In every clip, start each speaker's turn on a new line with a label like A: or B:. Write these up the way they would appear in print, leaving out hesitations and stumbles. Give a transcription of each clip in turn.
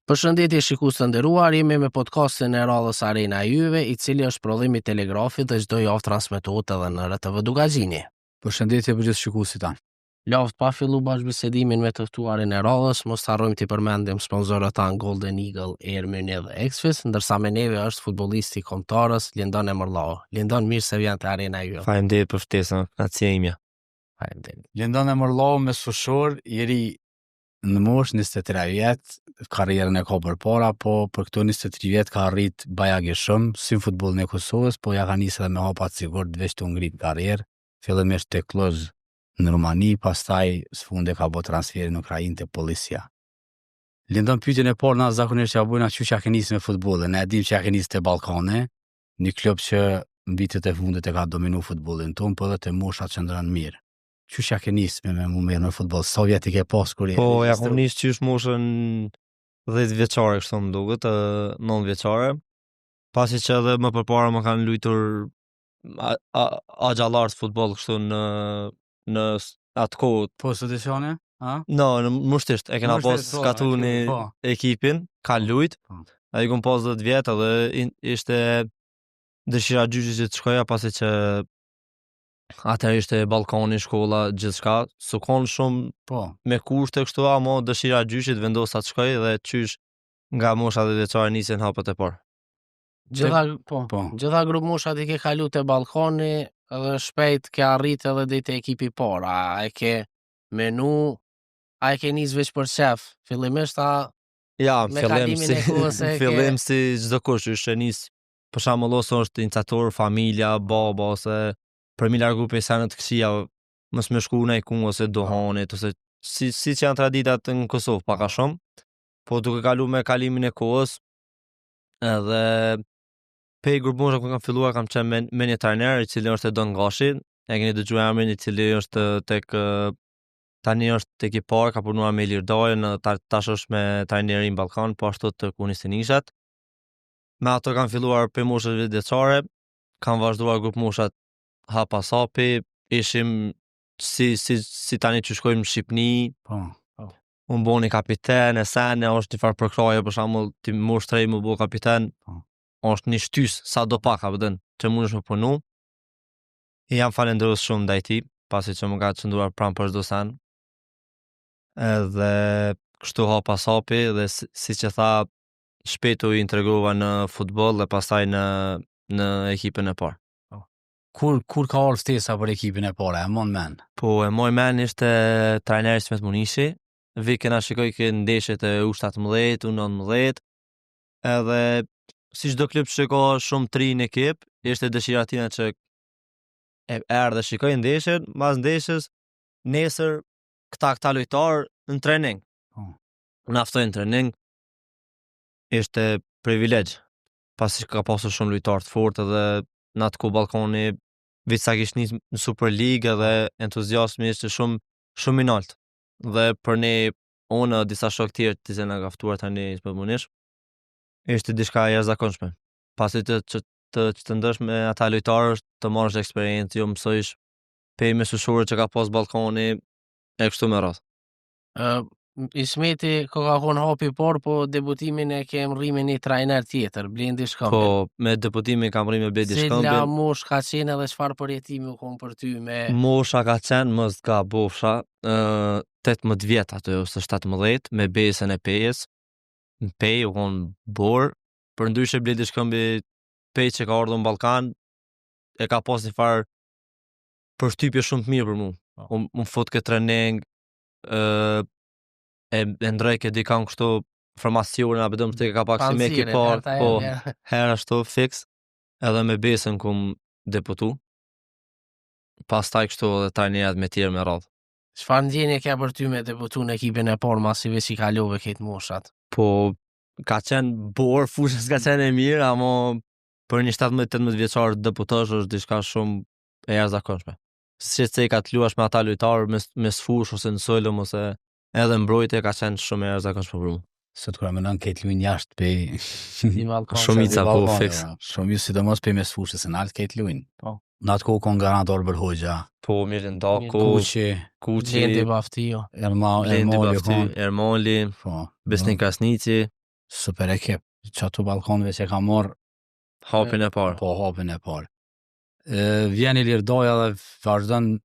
A: Përshëndetje shikues të nderuar, jemi me podcastin e radhës Arena e Juve, i cili është prodhim i Telegrafit dhe çdo javë transmetohet edhe në RTV Dugazini.
B: Përshëndetje për gjithë shikuesit tanë.
A: Lavt pa fillu bashkëbisedimin me të ftuarin e radhës, mos harrojmë të përmendim sponsorët tanë Golden Eagle, Air Munich dhe Exfis, ndërsa me neve është futbollisti kombëtarës Lindon Emërllau. Lindon, mirë se vjen te Arena e Juve.
C: Faleminderit për ftesën, kënaqësia ime.
A: Faleminderit.
B: Lindon Emërllau me Sushor, jeri në moshë 23 vjet, karrierën e ka përpara, po për këto 23 vjet ka arrit bajagi shumë, si në futbollin e Kosovës, po ja ka nisë edhe me hapa të sigurt veç të ngrit karrierë, fillimisht te Cluj në Rumani, pastaj sfunde ka bë transferin në Ukrainë te Policia. Lindon, pyetjen e parë na zakonisht ja bujna çu çka ke nisë me futbollin. Ne e dim që ja ke nisë te Ballkani, një klub që në vitet e fundit e ka dominu futbollin ton, po edhe te moshat që ndran mirë. Çu çka ke nisë me merr në futboll? Sa vjet i ke pas kur
C: Po, ja kom nisë qysh moshën 10 vjeçare, kështu më duket, 9 vjeçare. Pasi që edhe më përpara më kanë luajtur axhallar futboll kështu në atë kohë.
B: Po stadione, a?
C: No, në Mushtisht e kena pas skatuni ekipin, ka luajt. Ai kom pas 10 vjet edhe ishte dëshira gjyqi që të shkoja, pasi që atëherë ishte Ballkani, shkolla, gjithçka, s'u kon shumë me kushte kështu, ama dëshira gjyqit vendosa të shkoj dhe qysh nga mosha 10 vjeçare nisën hapet e parë.
A: Gjitha grup moshat i ke kalu te Ballkani edhe shpejt ke arrit edhe deri te ekipi i parë. A e ke menu, a e ke nis veç për shef? Fillimisht
C: Ja,
A: me kalimin e kohës
C: fillim si çdo kush, është nis. Për shembull, ose është iniciator, familja, baba, ose për mi largu për sanët të kësia, mos me shku në ikun, ose dohanit, ose si që janë traditat në Kosovë, paka shumë, po duke kalu me kalimin e kohës, edhe pe i grupë mosha ku kam filluar, kam qenë me një trajner, i cili është Edon Gashi, e keni dëgjuar emrin, i cili është tani është tek i parë, ka punuar me Ilirdajën, tash është me trajnerin Ballkan, po ashtu të Kunistinishat. Me ato kam filluar pe moshës vjeçare, kam vazhduar grupë moshat hapa sapi, ishim si tani që shkojmë në Shqipni, unë bo një kapiten, e sene, është një farë përkraje, për shembull ti mosh 3 më bo kapiten, është një shtys, sa do pak, që mund është më punu. I jam falenderus shumë ndaj tij, pasi që më ka qënduar pranë për çdo sen. Edhe kështu hapa sapi, dhe si që tha, shpejt u integrova në futboll dhe pastaj në ekipin e parë.
B: Kur ka orë ftesa për ekipin e parë, e mon men?
C: Po, e moj men ishte trajneri Smet Munishi, vi kena shikoj këtë ndeshjet e U17, U19, edhe si çdo klub që ka shumë tri në ekip, ishte dëshira tina që erdhe shikoj ndeshjen, mas ndeshjes, nesër këta lojtar në trening. Në aftojnë trening, ishte privilegj, pasi ka pasur shumë lojtar të fortë edhe në atë ku Ballkani veç sa kish nis në Super League dhe entuziasmi ishte shumë i lartë. Dhe për ne, unë disa shok tjerë të zena ka ftuar tani më munish, ishte diçka e jashtëzakonshme. Pasi të ndosh me ata lojtarë, të marrësh eksperiencë, jo mësojsh pe me Sushorë që ka pas Ballkani e kështu me radhë.
A: Ismeti ka qenë hapi por, po debutimin e kem rri me një trajner tjetër, Blendi Shkëmbin.
C: Po, me debutimin kam rri me Blendi Shkëmbin.
A: Cila mosh ka qenë edhe çfarë përjetimi u kon për ty me...
C: Mosha ka qenë, mos ka bofsha, 18 vjet ato, ose 17, me besën e pejes. Në pej u kon bor, për ndryshe Blendi Shkëmbi, pej që ka ardhur në Ballkan, e ka pas një farë përshtypje shumë të mirë për mu. Unë fut këtë trening, e ndroj këtë dikan kështu formacionin, a bedëm të ka pak si me ekipar, po, herë ashtu fix, edhe me besën kum debutu, pastaj kështu edhe trajnerat me tjerë me radhë.
A: Çfarë ndjenje ke për ty me debutu në ekipin e parë masive që kalove këtë moshat?
C: Po, ka qenë bor, fushës ka qenë e mirë, ama për një 17-18 vjeçar debutosh është diçka shumë e jashtëzakonshme. Si që ka të luash me ata lojtarë me sfush ose në sulm ose edhe mbrojtje ka qenë shumë e jashtëzakonshme për mua.
B: Sot kur mendon Kate Lewin jashtë pe
A: I Balkan.
C: Shumica po fiks.
B: Shumë sidomos pe mes fushës në alt Kate Lewin.
A: Po.
B: Në atë kohë kon garantor për Hoxha,
C: Po Mirindako,
B: Kuçi,
A: Blendi Baftio.
C: Blendi Bafty, Ermoli,
B: Po.
C: Besnik Krasniqi,
B: Super ekip. Çato balkonëve që ka marrë
C: hapin e parë.
B: po hapin e parë. Vjen Ilir Doja dhe vazhdon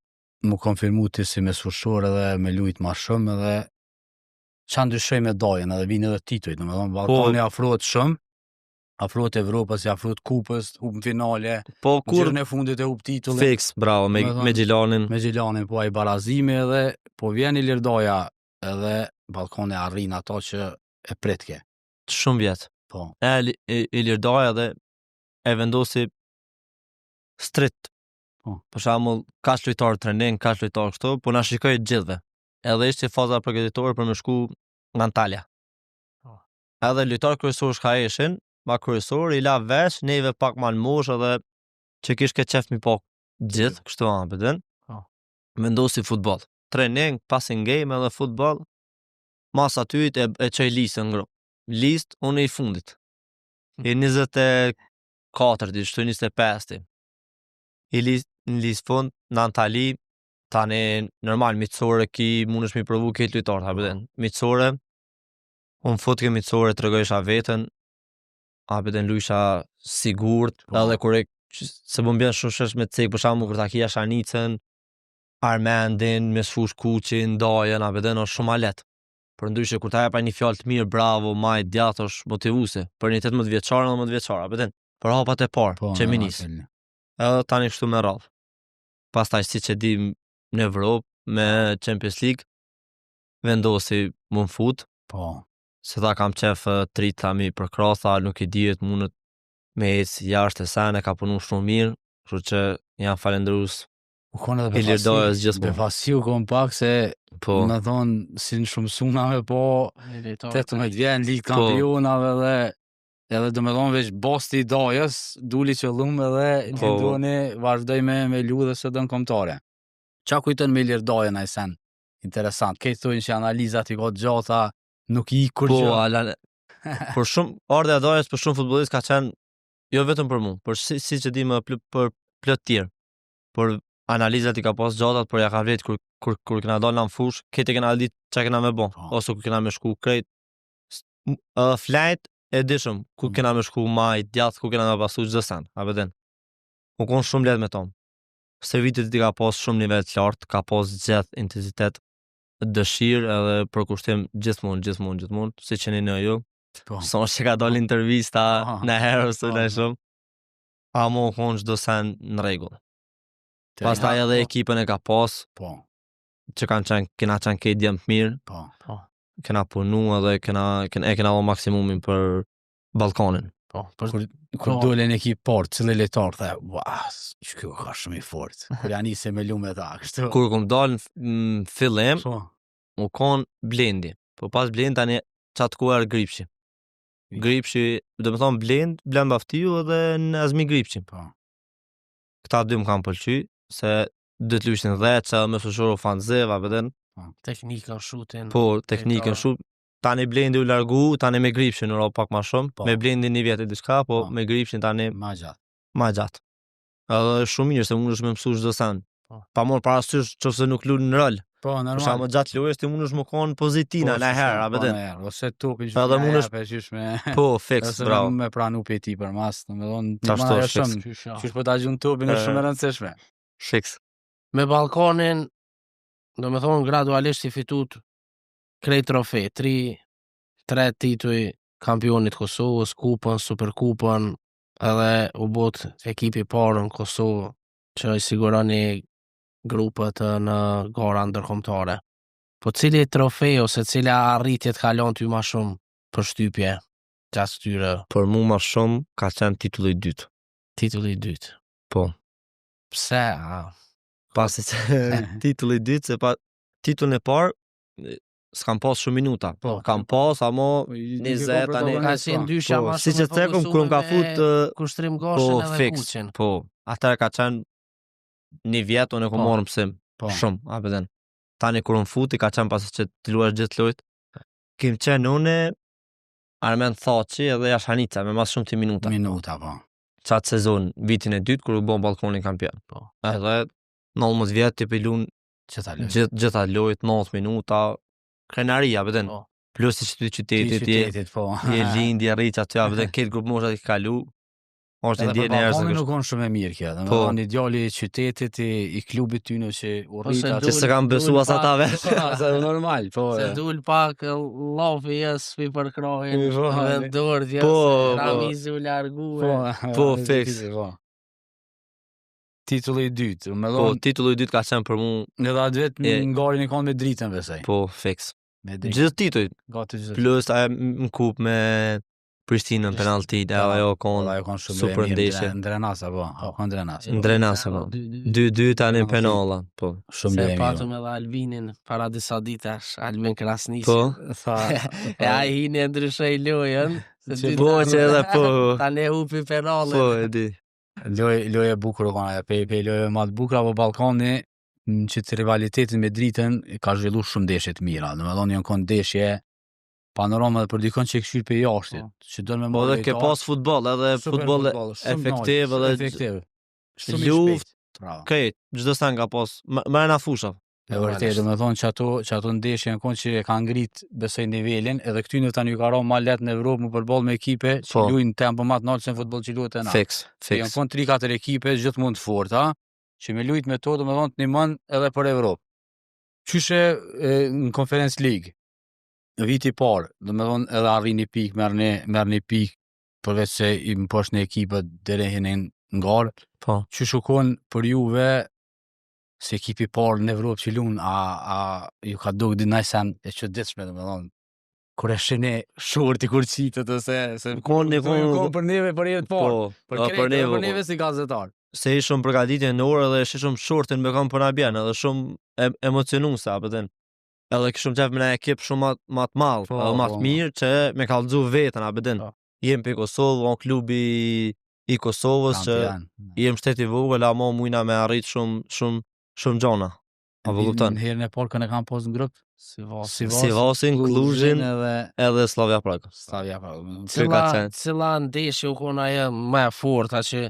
B: më konfirmu ti si mesfushor edhe me lujt ma shumë edhe qa ndryshoj me Dojën edhe vinë edhe titujt, domethënë Ballkani afrohet shumë, afrohet Evropës, afrohet kupës, hub në finale,
C: Po kur
B: në fundit e hub titullin.
C: fiks, bravo, me Gjilanin.
B: Me Gjilanin, po ai barazimi edhe, po vjen Ilir Doja edhe Ballkani arrin ato që e pritke.
C: Shumë vjet.
B: Po.
C: Ilir Doja dhe e vendosi strikt.
B: Po.
C: Për shembull, kaç lojtar trening, kaç lojtar kështu, po na shikoi të gjithëve. Edhe ishte faza përgatitore për me shku në Antalya.
A: Po.
C: Edhe lojtar kryesor shka ishin, ma kryesor i la vesh, neve pak ma në mosh edhe që kish ke qef mi pak gjithë, kështu ambedin.
A: Po.
C: Vendosi futbol. Trening, passing game edhe futbol, mas aty e qoj listën ngro. List, unë i fundit. I 24 di, shtu 25 I në listë fund, në Antali, tani normal, mitësore ki mundesh mi provu këtë lojtarë, habeden. Mitësore, unë fut ke mitësore të regojsha vetën, habeden lujsha sigurt, edhe kure, se bëm bjen shumë shesh me të cek, për shamu kur ta kia Shanicën, Armendin, me sfush Kuqin, Dajën, habeden, është shumë alet. Për ndryshe, kur ta e pa një fjallë të mirë, bravo, maj, djatë, është motivuse, për një 18 vjeçar edhe 19 vjeçar, habeden, për hapat e parë,
B: Po,
C: që minis. Edhe tani kështu me radhë. Pastaj si që dim në Evropë, me Champions League, vendosi më në fut,
B: Po.
C: se ta kam qef trita mi për krotha, nuk i dihet mundet me ecë jashtë e sene, ka punu shumë mirë, kështu që jam falendrus.
B: U konë edhe
C: Ilir Dojës gjithmonë.
B: befasi u konë pak se,
C: Po,
B: me thonë, si në shumë sunave, po, 18 vjen, ligë
C: Po.
B: kampionave dhe edhe do me thonë veç bosti i Dojës, duli që lumë edhe
C: Po.
B: Lindoni vazhdoj me lu dhe së dënë komtare. Qa kujton me Ilir Dojën a i sen? Interesant, këtë thujnë që analizat i ka gjata, nuk i kur
C: po,
B: gjë.
C: për shumë, ardhe e Dojës për shumë futbolist ka qenë, jo vetëm për mu, për si që di më për plot tjerë, për analizat i ka pas gjatat, për ja ka vret kur kena dalë në fush, këtë kena ditë që kena me bo,
B: Po.
C: ose kur kena me shku krejt, flajt e dishëm, ku kena me shku maj, djath, ku kena me pasu gjdo sen, a beden. U konë shumë let me tom. Se vitit i ka pas shumë nivel të lartë, ka pas gjithë intensitet, dëshirë edhe për kushtim gjithmonë, si që një në ju.
B: Po.
C: Son që ka dalë intervista në herë ose në shumë. A mo konë gjdo sen në regullë. Pastaj edhe ekipën e ka pas,
B: Po.
C: që kena qenë këtë djemë të mirë,
B: Po.
C: kena punu edhe kena dhe maksimumin për Ballkanin.
A: Po,
B: Kur dole në ekip port, cilë lejtar, dhe, që kjo ka shumë i fort. Kur janë nisi me lume ta, kështu.
C: Kur kom dalë në fillim,
B: Po.
C: u konë Blendi. Po pas Blendi tani qatë kuar Gripshi. Gripshi, do me thonë Blend Baftiu edhe në Azmi Gripshi.
B: Po.
C: Këta dy më kam pëlqy, se dy të lyshin dhe që me fushor ofanziv, a veden.
A: Teknikën, shutin.
C: Po, teknikën shumë. Tani Blendi u largu, tani me Gripshin u ro pak ma shumë.
B: Po.
C: Me Blendi një vjetë e diçka, po me Gripshin tani
B: Ma gjatë.
C: ma gjatë. Edhe shumë mirë se mund është me mësu çdo sen.
A: Po.
C: Pa morë parasysh nëse nuk lunë në rol.
B: Po,
C: Për
B: normal.
C: shkak gjatë lojës ti mund është më konë pozitina në herë, a veden.
B: Ose topi
C: Edhe
B: që
C: mund është-
B: qysh me...
C: Po, fiks,
B: Ose
C: bravo.
B: me pranu pe ti për mas, në me thonë,
C: Ta
B: të
C: shto,
B: marrë
C: fiks.
B: shumë, qysh po ta gjun topin është shumë e rëndësishme.
C: Fiks.
A: Me Ballkanin, do me thonë gradualisht i fitut krejt trofe, 3 tituj kampionit Kosovës, kupën, superkupën, edhe u bot ekipi parë në Kosovë që i siguroni grupët në gara ndërkombëtare. Po cili trofej ose cila arritje të kalon ty ma shumë për shtypje gjatë këtyre
C: Për mu ma shumë ka qenë titulli i dytë.
A: titulli i dytë?
C: Po.
A: Pse?
C: Pasi që titulli i dytë, se pa titullin e parë, s'kam pas shumë minuta.
B: Po,
C: Kam pas, amo 20 tani.
A: Ka qenë dyshja
C: Po,
A: ma
C: si
A: shumë
C: që tekum, kur më ka fut,
A: kushtrim
C: po,
A: goshen edhe
C: fiks,
A: kuqin.
C: po, atëherë ka qenë një vjet unë e kom
B: Po.
C: marrë mësim.
B: Po.
C: Shumë, apëten. Tani kur unë futi, ka qenë pas që të luash gjithë lojt. Kim qenë unë Armen Thaçi edhe Jashanica me mas shumë të minuta.
B: Minuta, po.
C: Qatë sezon, vitin e dytë, kur u bon balkoni kampion.
A: Po.
C: Edhe 19 vjet të pilun
B: Që ta lëj.
C: gjitha lojt, 90 minuta, krenaria, apëten.
A: Po.
C: Plus i qytetit,
B: Qytetit, po.
C: je lindje, rritë aty, apëten, këtë grupë moshat i kalu. Është
B: Edhe
C: ndje
B: për
C: njerëz.
B: balkonin nuk on shumë e mirë kjo.
C: Po.
B: Domethënë ideali i qytetit i klubit tyne që u rrit
A: se
B: atë.
C: Që se kam besu as ata vetë.
B: Se normal, po.
A: Se dul pak lofi jesë për krohin,
B: Po,
A: vendor,
C: po,
A: jesë,
C: po.
A: Ramizi u largue.
C: Po, fix.
B: Titulli i dytë, më
C: Po,
B: dhon,
C: titulli i dytë ka qenë për mu,
B: edhe atë vet
C: E-
B: ngarin e kanë me dritën besoj.
C: po, fix.
B: Me dritë.
C: Gjithë tituj,
B: Gati gjithë.
C: plus në kup me Prishtinën penalti, dhe ajo konë
B: ajo kanë shumë
C: super
B: e mirë,
C: ndeshje.
B: Ndrenasa, po. Kanë Ndrenasa.
C: Ndrenasa, po. 2-2 tani
B: Penalti.
C: penala, po.
B: Shumë
A: Se
B: e mirë.
A: patëm edhe Albinin para disa ditash, Albin Krasnisi.
C: Po,
B: Tha,
A: E a i një ndryshoj lojën. se
B: Që
A: dy
C: po
A: tani-
C: që edhe po,
A: Tani e hupi penale.
C: po, e di.
B: lojë e bukur o kanë ajo, pe lojë më të bukur apo Ballkani që të rivalitetin me dritën ka zhvilluar shumë ndeshje të mira. Domethënë janë kanë ndeshje panorama dhe për dikon që e këshyr për jashtit, që do me
C: Po dhe ke pas futbol, edhe futbol efektiv, edhe
B: efektiv.
C: luft,
B: Bravo.
C: këtë, gjdo sen ka pas, mërë na fusha.
B: E vërtet, do me thonë që ato ndeshje në konë që e ka ngrit besoj nivelin, edhe këty në tani ju ka ra ma let në Evropë më përball me ekipe që
C: Po.
B: luajnë tempo më të lartë se në futboll që luhet e na.
C: Fix,
B: Janë
C: fix.
B: konë 3-4 ekipe gjithmonë të forta, që me lujt me to do me thonë të nimon edhe për Evropë. Qyshe në Conference League, në viti i parë, do me thonë edhe arri një pikë, merr një pikë, përveç se i më poshtë në ekipët deri në ngarë,
C: Po.
B: që shukon për juve se ekipi parë në Evropë që lunë, a ju ka duk dinaj sen e që ditëshme, dhe me thonë, kur e shene shorti kur qitët, ose se
C: Konë
B: për neve për jetë parë,
C: po,
B: për
C: po,
B: krejtë,
C: për neve,
B: për
C: po.
B: neve si gazetar.
C: Se ishëm përgatitje në orë edhe ishë shumë shortin me kam për na bjenë, edhe shumë emocionuese, apëten. Edhe këshëm qef me na ekip shumë ma të malë,
B: Po,
C: edhe ma
B: po.
C: të mirë që me kallëzu vetën, apëten.
A: Po.
C: Jem për Kosovë, on klubi i Kosovës që jem shteti vogël, ama mujna me arrit shumë gjona. Apo kupton?
B: Në herën e parë kënë e kam posë në grupë,
C: Sivasin, Kluzhin, edhe Slavia Prag.
B: Slavia Prag.
C: Që ka qenë.
A: Cila ndeshje u kona ajo më e forta që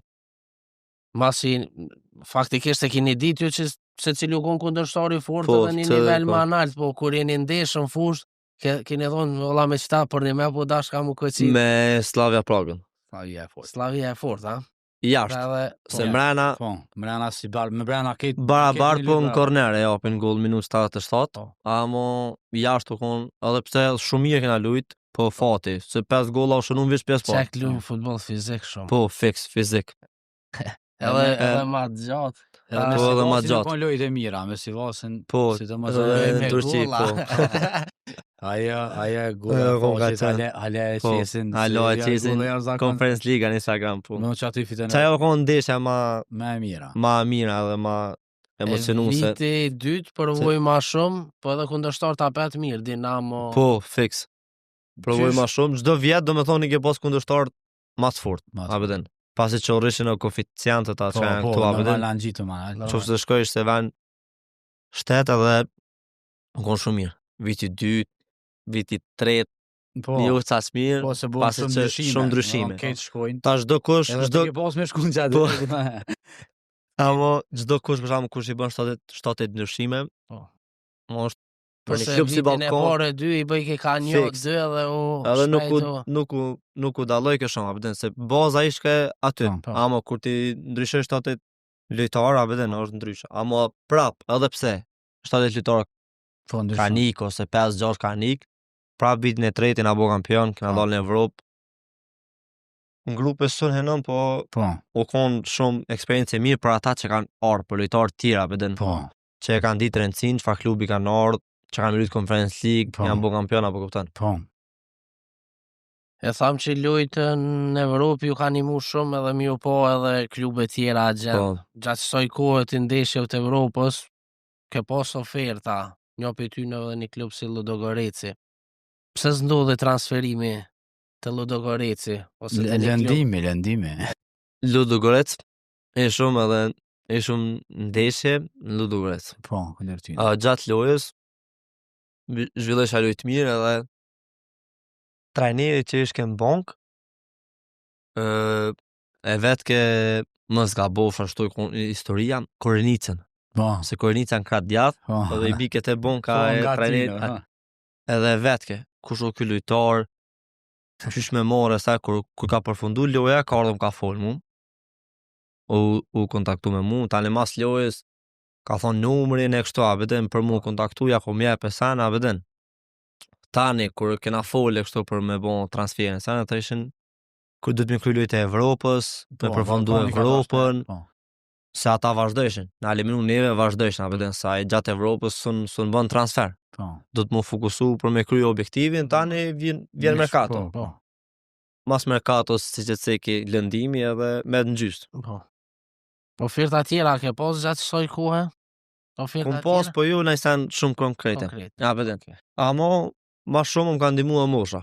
A: masi faktikisht e keni ditë ju që se cili u kon kundërshtari fort
C: Po,
A: edhe një
C: që-
A: nivel
C: po.
A: më analt, po kur jeni ndeshën fushë, keni thonë valla me qita për një me po dash ka mu këci.
C: Me Slavia Pragën.
B: Slavia e fort.
A: Slavia e fort, ha?
C: Jashtë,
A: Edhe
C: se
B: ja.
C: mrena,
B: Po, mrena si me mrena këtë...
C: barabar po në
B: një
C: korner e japin gol minut 77,
A: Po.
C: amo jashtë u kon, edhe pse shumë mirë kena lujt, po fati, se 5 golla u shënun vish 5 po.
A: çek luajn futboll fizik shumë.
C: Po, fix, fizik.
A: Edhe ma gjatë.
B: Edhe
A: Po,
B: me
C: edhe
B: Sivasin
C: ma
B: e
C: gjatë.
B: kanë lojt e mira, me Sivasin...
C: Po,
B: si të mos
C: edhe
B: lojt
C: në
B: me
C: Turqi,
A: golla.
C: po.
B: Aja
C: E,
B: golla
C: kon ka
B: faqet,
C: qenë.
B: ale e
C: Po,
B: qesin.
C: alo e qesin, Conference League në Instagram, po.
B: Në që aty fitën
C: Qa jo kon ndeshja ma
B: me e mira.
C: mira edhe ma emocionuese.
A: Viti i dytë përvoj ma shumë, po edhe kundërshtar ta pet mirë, Dinamo.
C: Po, fix. Provoj
B: Qysh-
C: ma shumë, çdo vjet do me thonë i ke pas kundërshtar ma të fort,
B: Ma të
C: apëten. Pasi që rrishin në koeficientët atë që janë këtu,
B: në
C: apëten.
B: valan gjitu ma.
A: Normal.
C: Qoftë se shkojsh se ven shtet edhe më konë shumë mirë. Viti 2, viti 3,
B: Po,
C: jo ca mirë.
B: po se bën
C: pasi
B: shumë
C: që
B: ndryshime.
C: shumë ndryshime.
B: Këtë shkojnë.
C: Ta çdo kush,
B: Edhe
C: çdo
B: ti ke pas me shku në gjatë.
C: Po. Amo çdo kush për shkakun kush i bën 7 ndryshime.
A: Po.
C: Mo është për një
A: Përse
C: klub si
A: vitin e
C: Ballkon.
A: parë e dy i bëj ke ka një
C: Fix.
A: dy edhe u
C: Edhe
A: shpejtu.
C: nuk u dalloj kjo shumë, apëten, se baza ishte aty.
B: Po.
C: Amo kur ti ndryshosh 7 lojtar, apëten, është ndryshe. Amo prap, edhe pse 7 lojtar
B: Po, ndryshon.
C: kanik ose 5-6 kanik, prap vitin e tretin na bo kampion, kena
B: Po.
C: dalë në Evropë. Në grupë e sën henëm, po
B: Po,
C: u konë shumë eksperiencë e mirë për ata që kanë ardhur, për lojtarë tjera, apëten,
B: po.
C: që e kanë ditë rëndësin, çfarë klubi kanë ardhur, që kanë luajtur Conference League,
B: Po.
C: janë bo kampion, apo kupton?
B: Po.
A: E tham që lojtë në Evropë ju ka nimu shumë edhe mi u po edhe klube tjera gjatë.
C: Po.
A: Gjatë kësaj kohe të ndeshjeve të Evropës, ke pas oferta, një për ty në edhe një klub si Ludogoreci. Pse s'ndodhe transferimi të Ludogoreci? Ose të një klub?
B: Lëndimi.
C: Ludogorec e shumë edhe ishëm ndeshje në Ludogorets.
B: Po, kundër ty.
C: Gjatë lojës zhvillesha lojë të mirë edhe trajneri që ishte në bank e vetë ke mos gabosh ashtu historia Korenicën.
B: Po.
C: Se Korenica në kratë djathë,
B: Po.
C: edhe i bike te banka
B: Po,
C: e
B: nga
C: trajnerit.
B: Tino, ha.
C: Edhe vetë ke, kush o ky lojtar, qysh me more sa kur ka përfundu loja, ka ardhur ka fol mu. U kontaktu me mu, tani mas lojës ka thonë numrin e kështu abeden për mu kontaktu ja ku mjep e sana abeden. Tani kur kena fol e kështu për me bon transferin sana të ishin kur do të më kry lojtë e Evropës, me përfundu Evropën, se ata vazhdojshin. Në eliminu neve vazhdojshin abeden sa e gjatë Evropës sun bën transfer. Do të më fokusu për me kry objektivin, tani vjen merkato. Mas merkatos si që të seki lëndimi edhe me të njystë.
A: Oferta tjera ke pas gjatë kësaj kohe?
C: Kum pas, po ju në sen shumë konkrete. Ja, beden. Amo, ma shumë më ka ndimu e mosha.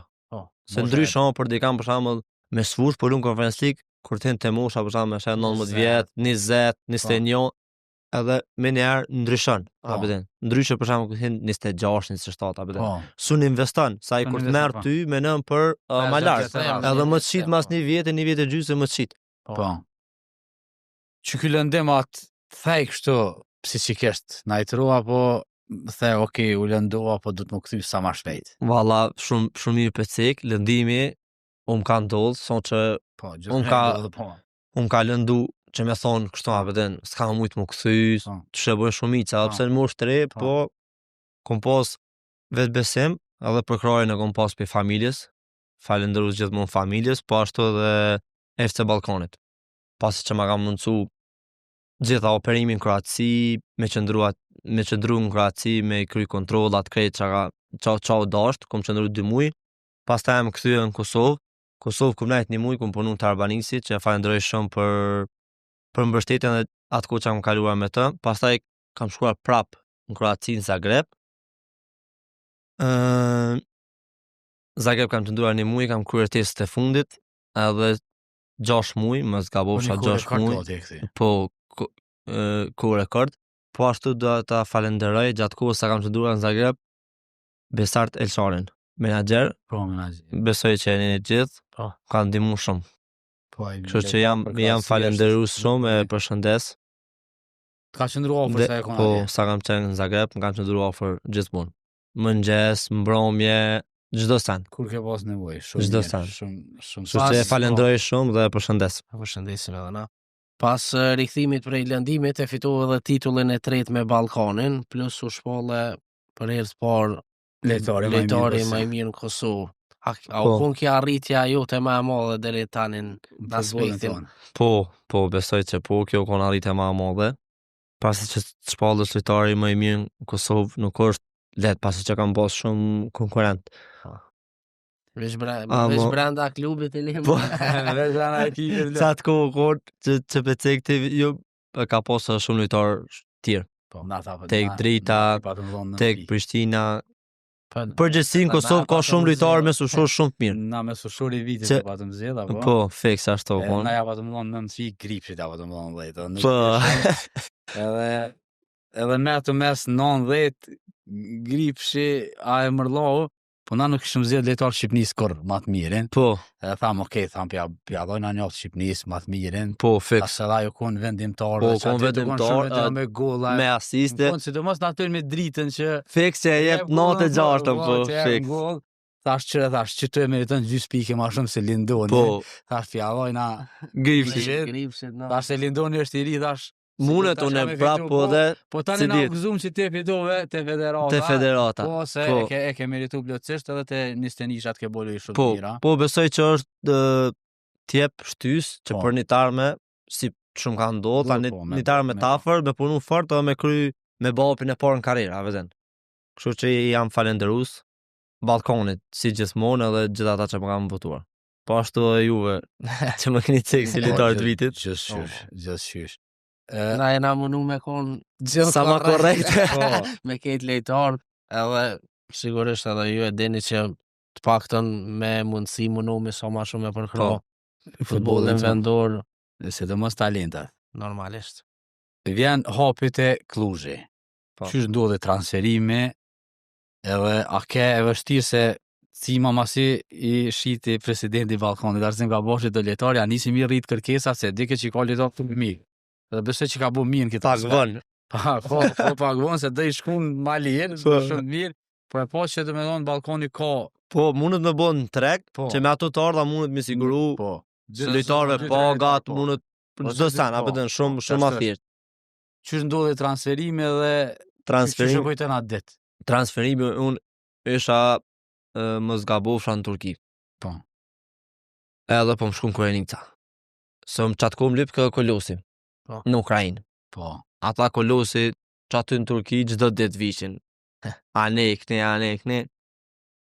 C: Se ndryshon për dikam për shembull me sfush për unë Conference League, kur të te mosha për shembull me 19 vjet, 20, 21, edhe me njerë ndryshon. Ja, beden. Ndryshe për shembull kur të 26, 27, ja, beden. Sun investon, sa i kur të merr ty me nën për ma lart. Edhe më të shit mas një vjet e gjysë më të shit.
B: Po. Që ky lëndim atë thej kështu psiqikisht, na i trua po the okay, u lëndova po do të më kthy sa më shpejt.
C: Valla shumë mirë pecek, lëndimi ka ndodh, son që ka lëndu që me thonë kështu abeden, s'ka mujt më kthy, të shëboj shumica, pse në moshë të re, po kom pas vetë besim, edhe për krajën e kom pas për familjes, falenderus gjithmonë familjes, po ashtu edhe FC Ballkanit. Pasi që ma kam mundësu gjitha operimin në Kroaci, me qëndru në Kroaci, me kry kontrollat krejt qa u dasht, kom qëndru 2 muj, pas ta jam këthyë në Kosovë kum najt 1 muj, kum punu në Tarbanisi, që falenderoj shumë për mbështetjen dhe atë ko që kam kaluar me të, pas ta kam shkuar prap në Kroaci në Zagreb, Zagreb kam qëndruar 1 muj, kam kryer testet e fundit, edhe 6 muj, më zgabosha 6 muj, po ku rekord, po ashtu do ta falenderoj gjatë kohës sa kam qëndruar në Zagreb, Besart Elsharin, menaxher, besoj që e një gjithë, ka ndihmu shumë. Kështu që jam falenderues shumë e përshëndes.
B: Ka qëndruar ofër sa e kona.
C: Po, sa kam qenë në Zagreb, kam qëndruar ofër gjithmonë. Mëngjes, mbrëmje, çdo sen.
B: Kur ke pas nevojë,
C: çdo sen.
B: Shumë.
C: Kështu që e falenderoj shumë dhe e përshëndes.
A: Përshëndesim edhe na. Pas rikthimit prej lëndimit e fitova edhe titullin e 3 me Ballkanin, plus u shpolle për herë të parë lojtari më i mirë në Kosovë. A u kon kja arritja jote më e madhe deri tani në aspektin?
C: Po, besoj që po, kjo kon arritja më e madhe. Pasi që të shpallës lojtari më i mirë në Kosovë nuk është lehtë, pasi që kam pas shumë konkurrent.
A: Veç brenda klubit e limë.
C: Po, veç brenda ekipit. Sa të kohë që pecek të jo ka pas shumë lojtar tjerë. Tek Drita, tek Prishtina. Përgjithësi në Kosovë ka shumë lojtarë me sushor shumë të mirë.
B: Na me sushor i vitit që patëm zgjedh apo?
C: Po, fix ashtu po.
B: Na ja patëm dhënë 9 fik gripshit apo të më dhënë 10. Po. Edhe me ato mes 90 gripshi a e mërllau, po na nuk kishim zgjedh lojtar Shqipnisë kur më të mirën.
C: Po.
B: E tham pja dhojna një Shqipnisë më të mirën.
C: Po, fix.
B: Asa dha ju kon vendimtar,
C: po kon vendimtar
B: me golla,
C: me asiste.
B: Po sidomos na tën me dritën që
C: fix që e jep 96 po, fix.
B: Thash që të meriton gjys pikë më shumë se Lindoni.
C: Po.
B: Thash pja dhojna
C: gripshit.
B: Thash se Lindoni është i ri, thash
C: Munet unë prap po dhe
B: po tani na gëzum që te fitove te
C: federata.
B: Po se e ke meritu plotësisht edhe te 21 ke bolu i shumë mira.
C: Po besoj që është t'jep shtys që për një tarme si shumë ka ndodhur, një tarme tafër, me punu fort edhe me kry me bapin e parë në karrierë, a veten. Kështu që jam falenderues Ballkanit si gjithmonë edhe gjithë ata që më kanë votuar. Po ashtu edhe juve që më keni cek si lojtar të vitit.
B: Gjithçysh.
A: Na jena mënu me konë
C: sa ma korrekte
A: me ketë lejtarë, edhe sigurisht edhe ju e dini që të paktën me mundësi mënu me sa ma shumë e përkro futbollin vendor.
B: Sidomos talentat.
A: Normalisht.
B: vjen hapi te Kluzhi.
C: Po.
B: Qysh ndodhi transferimi, edhe a ke e vështirë se cima masi i shiti presidenti i Ballkonit, Arzim Gaboshi do lojtarja nisi mirë rrit kërkesa se di që ka lojtar të mirë. Dhe besoj që ka bu mirë në këtë
C: Pagvon.
B: Po pagvon se do i shkon ma lirë, shumë mirë, po e pa që domethënë Ballkoni ka
C: Po, mundet me bon treg,
B: Po.
C: që me ato të ardha mundet me siguru
B: po
C: lojtarëve pagat,
B: po.
C: mundet
B: Po,
C: çdo sen,
B: po.
C: apo den shumë
B: Ashtu
C: ma
B: është.
C: thjesht.
B: Qysh ndodhi transferimi dhe çysh
C: Transferim,
B: e kujton atë ditë.
C: transferimi unë isha më zgabofsha në Turki.
B: Po.
C: Edhe po më shku në Korenica. Se më qatë kom lip kë Kolosi.
A: Po.
C: Në Ukrainë.
B: Po.
C: Ata Kolosi qatë në Turki çdo ditë vishin. A ne këne.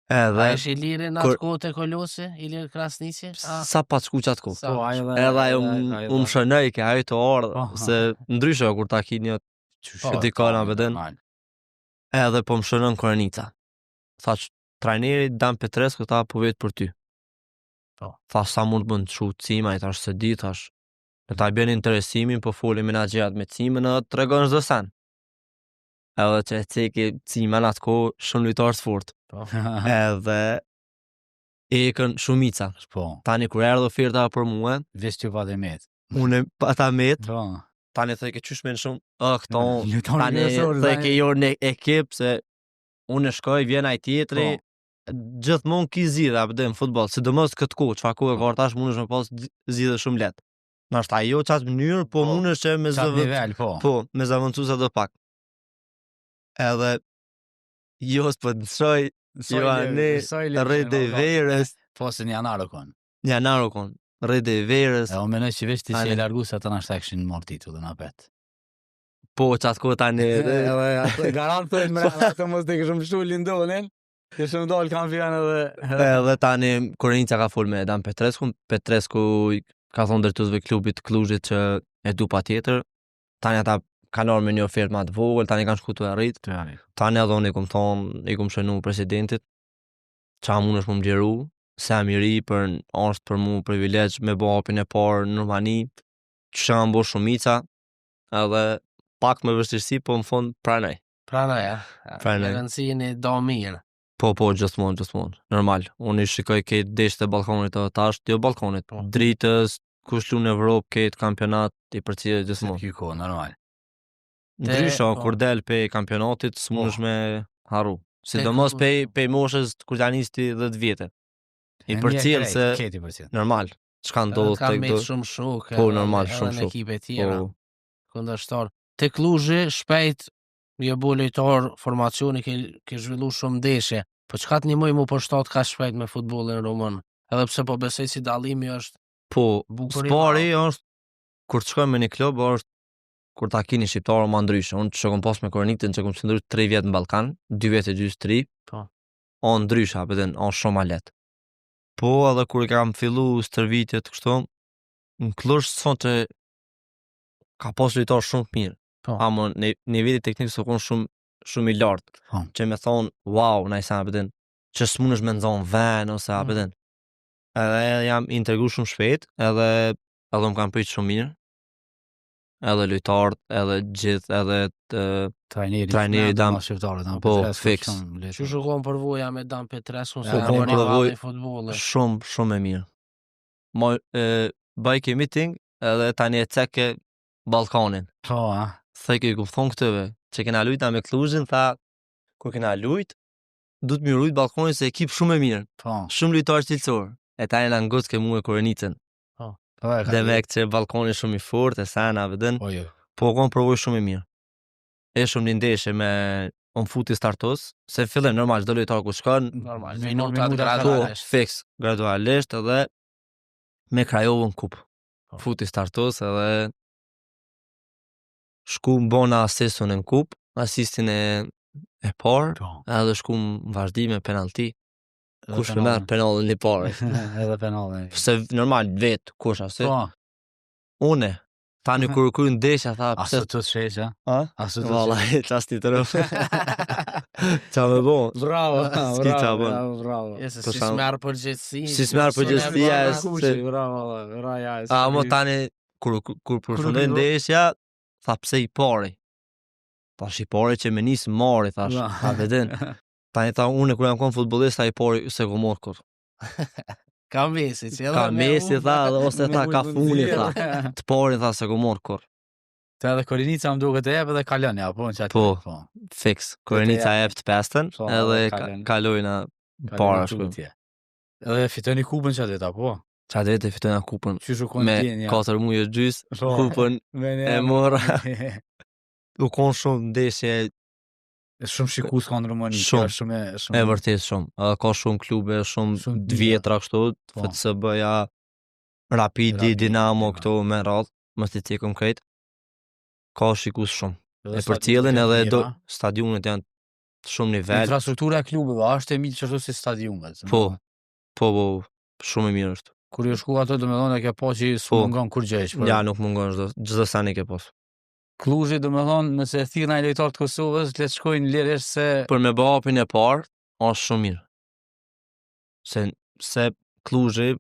C: Edhe
A: A ishi lirë në
C: kur-
A: atë kohë të Kolosi, Ilir Krasniqi?
C: sa pa shku qatë kohë.
A: Sa-
B: Po,
C: Edhe ajo më shënoj ke ajo të ardhë,
B: Po.
C: se ndryshe kur ta ki një
B: Po,
C: dikana
B: po,
C: veden.
B: normal.
C: edhe po më shënën Korenica. Thash, trajneri Dan Petrescu ta po vetë për ty.
A: Po.
C: Thash, sa mund më në qu cima, i thash se di, thash. E ta bjen interesimin, po foli menaxherat me cimën, edhe të regon çdo sen. Edhe që e ceki cima në atë kohë, shumë lojtarë fort.
A: Po.
C: Edhe ekën shumica.
B: Po,
C: Tani kur erdhë oferta për mua,
B: veç që pa dhe met.
C: unë pa ta met,
B: Po.
C: tani thoj ke qysh me në shumë, këto,
B: Lojtarë
C: tani
B: kryesor,
C: thoj
B: tani-
C: ke jo në ekip, se unë shkoj, vjen ai tjetri, gjithmonë ki zgjidhje apo në futboll, sidomos këtë kohë, çfarë kohë ka tash mundesh me pas zgjidhje shumë lehtë. Na shta jo çast mënyrë, po
B: Po,
C: mundesh që me
B: Qatë nivel, po.
C: po, me zaventsu sa do pak. Edhe jo s'po të shoj, jo anë rreth e verës,
B: Po, se një janar o konë.
C: një janar kon, rreth e verës,
B: E o menoj që veç ti që
C: Tani.
B: e largu se ata nashta këshin marrë titullin apet.
C: po çast kohë tani.
B: Edhe garantojnë me ato mos të këshëm shtu Lindonin, këshëm dal kampion edhe...
C: Edhe tani Korenica ka fol me Dan Petrescu, Petrescu ka thonë drejtuesve klubit të Kluzhit që e du patjetër. Tani ata kanë ardhur me një ofertë më të vogël, tani kanë shku të arrit. Tani edhe unë i kum thonë, i kum shënu presidentit, qa mundesh më mgjeru, se jam i ri për është për mu privilegj me bo hapin e parë në Normani, që shënë bo shumica, edhe pak me vështirësi, po më thonë pranoj.
A: Pranoj,
C: Pranoj.
A: Rëndësini do mirë.
C: Po, gjithmonë, normal. Unë i shikoj këtë deshte e Ballkonit të tash, jo Ballkonit,
A: Po.
C: dritës, kush lu në Evropë, këtë kampionat, i përcjellë gjithmonë.
B: Ky kohë, normal.
C: Ndryshe,
A: po.
C: kur del pe kampionatit, s'mundesh me harru. Sidomos
A: Te-
C: pe moshës kur ta nisti 10 vjetë. I përcjell se
B: Keti përcjell.
C: normal. Çka
A: Edhe
C: ndodh
A: ka
C: tek
A: me
C: do.
A: shumë shok.
C: Po,
A: edhe-
C: normal,
A: edhe
C: shumë
A: në
C: shok.
A: ekipe tjera.
C: Po,
A: Kundërshtar. Te Kluzhi shpejt je bo lojtar formacioni ke zhvillu shumë ndeshje. Po çka të ndihmoi mu po shtat ka shpejt me futbollin rumun. Edhe pse po besoj si dallimi është
C: po,
A: bukur i
C: spori është kur të shkojmë me një klub është kur ta keni shqiptarë më ndryshe. Unë që kom pas me Korniktin që kom qëndru 3 vjetë në Ballkan, 2 vjetë e gjysë 3,
A: Po.
C: o ndryshe, apëtën, o shumë ma letë. Po, edhe kur kam fillu stërvitjet kështu, në Klush son që ka pas lojtarë shumë të mirë.
A: Po.
C: Amo, niveli teknik së konë shumë i lartë.
B: Po.
C: Që me thonë, wow, na i sa apëtën, që s'munësh me nëzonë ven, ose apëtën. Edhe jam intregu shumë shpejt, edhe më kam prit shumë mirë. Edhe lojtarët, edhe gjithë, edhe të Trajneri Dan-
B: shqiptarët,
C: po, fix.
A: Që shukon përvoja me Dan Petrescu se
B: Ja,
A: ka
B: po,
A: bërë
C: përvoj-
A: i futbollit.
C: shumë e mirë. Bëj ke meeting, edhe tani e ceke Ballkanin.
B: Po, a?
C: Thej ke ku thonë këtëve, që kena lujta me Kluzhin, tha, kur kena lujt, du të mirë lujt Ballkanin se ekip shumë e mirë,
B: Po.
C: shumë lujtarë cilësor. E tani në ngos ke mu e Korenicën.
B: Po, e ka.
C: Dhe me që Ballkani shumë i fort, e sana, vëdën,
B: Po, jo.
C: po kon provoj shumë e mirë. E shumë një ndeshe me on futi startos, se fillim normal çdo lojtar ku shkon,
A: Normal,
B: Minutat
A: minutat
C: po,
A: gradualisht.
C: fix, gradualisht edhe me Krajovën kup.
A: Po.
C: Futi startos edhe shku bona asistun në kup, asistin e parë,
B: Po.
C: edhe shku në vazhdim me penalti.
B: Edhe
C: Kush
B: penale.
C: merr penallin e parë?
B: Edhe penale.
C: Se normal vet kush asë?
B: Po.
C: Une. Tani kur ndeshja tha
B: Aso
C: pse
B: të shesh, a?
C: a?
B: Aso të
C: Valla, çasti të rëf. Qa me bo?
B: Bravo,
C: S'ki qa bën.
B: bravo.
A: Jesë,
C: Për
A: si
C: shemb-
A: s'merë përgjithësi.
C: Si s'merr përgjegjësia, se-
B: Bravo, raja.
C: A, mo tani, kur përfundoj ndeshja, tha pse i pari. Tash i pari që me nisë mari, thash, ta vedin. Tani tha unë kur jam kon futbollist, ai pari se ku mor kur.
A: Ka Messi, që
C: Ka Messi tha, ose tha ka funi tha. Të pari tha se ku mor kur.
B: Te edhe Korenica më duket e jep edhe kalon ja, po në çat.
C: Po. Fix. Korenica jep të pestën,
B: Po,
C: edhe
B: kalon.
C: kalojna para shku.
B: Edhe fitoni kupën çat veta, po.
C: Çfarë vetë fitojna kupën
B: Qysh u kon
C: me
B: din ja.
C: 4 muaj gjys,
B: Po.
C: kupën e mora. U kon shumë ndeshje
B: Shumë shikues kanë Rumani,
C: Shumë.
B: kjo shumë
C: e vërtet shumë. Edhe ka shumë klube shumë
B: Shumë
C: të vjetra kështu,
B: Po.
C: FCB-ja, Rapidi,
B: Rapidi,
C: Dinamo
B: Dinamo.
C: këto me radhë, mos i tekom krejt. Ka shikues shumë.
B: Edhe
C: E për
B: stadiumet
C: cilën
B: janë
C: edhe
B: mira.
C: stadionet janë të shumë nivel.
B: Infrastruktura e klubeve është e mirë çështë si stadiumet.
C: Po, shumë e mirë është.
B: Kur ju shku ato domethënë e ke pa që
C: Po.
B: s'mungon kur gjëj.
C: Ja, nuk mungon çdo sa ne ke pas.
B: Kluzhi domethënë nëse e thirrna i lojtar të Kosovës, le të shkojnë lirisht se
C: Për me bë hapin e parë, është shumë mirë. Se Kluzhi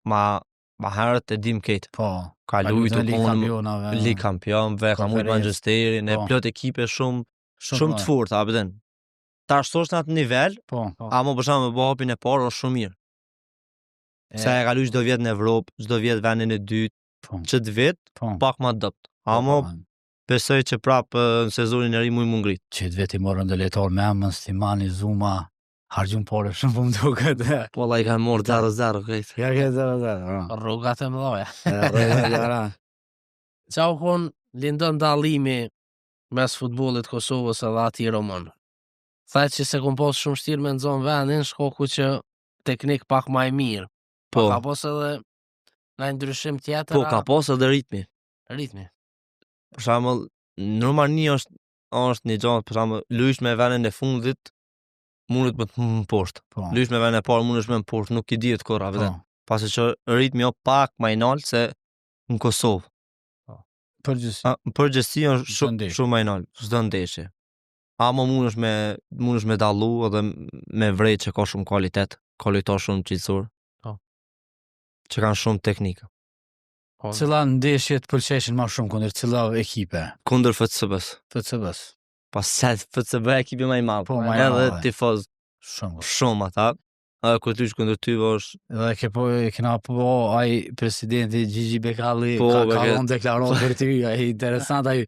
C: ma herët e dim këtë.
B: po,
C: Ka lujtu
B: Ligë
C: konë
B: Kampionave.
C: Ligë Kampionëve, ka mujt
B: Konferencë.
C: Manchesterin, e
B: Po.
C: plot ekipe shumë të forta, abden. Ta shtosh në atë nivel,
B: Po.
C: ama për shkak me bë hapin e parë është shumë mirë. Se e ka luajtur çdo vjet në Evropë, çdo vjet vendin e dytë,
B: Po.
C: çdo vit
B: Po.
C: pak më dopt. Ama besoj që prapë në sezonin e ri mund më ngrit.
B: që veti morën dhe lojtar me Amën, Slimani, Zuma, hargjun pore shumë po më duket.
C: Po Allah i kanë morë 0-0 këtë.
B: Ja ke 0-0.
A: Rrugat e mëdha.
B: Ja.
A: Qa u kon lindon dallimi mes futbollit Kosovës edhe ati Roman. Thajt që se kom pas shumë shtirë me nxon vendin, shkoku që teknik pak më i mirë.
C: Po,
A: Ka pas edhe në ndryshim tjetër.
C: po ka pas edhe ritmi.
A: ritmi.
C: Për shembull, në Rumani është një gjë, për shembull, luajsh me vendin e fundit, mundet me të më poshtë.
B: Po.
C: Luajsh me vendin e parë, mundesh me më poshtë, nuk i dihet kur, a vëden. Pasi që ritmi o pak më i nalt se në Kosovë.
B: Përgjithësi.
C: Në përgjithësi është
B: Çdo ndeshje.
C: shumë më i nalt, çdo ndeshje. Ama mundesh me dallu edhe me vret që ka shumë kvalitet, ka lojtar shumë cilësor.
A: Po.
C: Që kanë shumë teknikë.
B: Cila ndeshje të pëlqeshin më shumë kundër cila ekipe?
C: Kundër FCB-s.
B: FCB-s.
C: Pas se FCB e ekipi më i madh.
B: Po, më i
C: edhe
B: madh.
C: tifoz
B: Shumë.
C: shumë ata. Edhe kur tysh kundër ty është
B: Edhe e kena po ai presidenti Gjigji Bekalli
C: Po,
B: ka
C: Bekalli.
B: dhënë deklaron për ty, ai interesant ai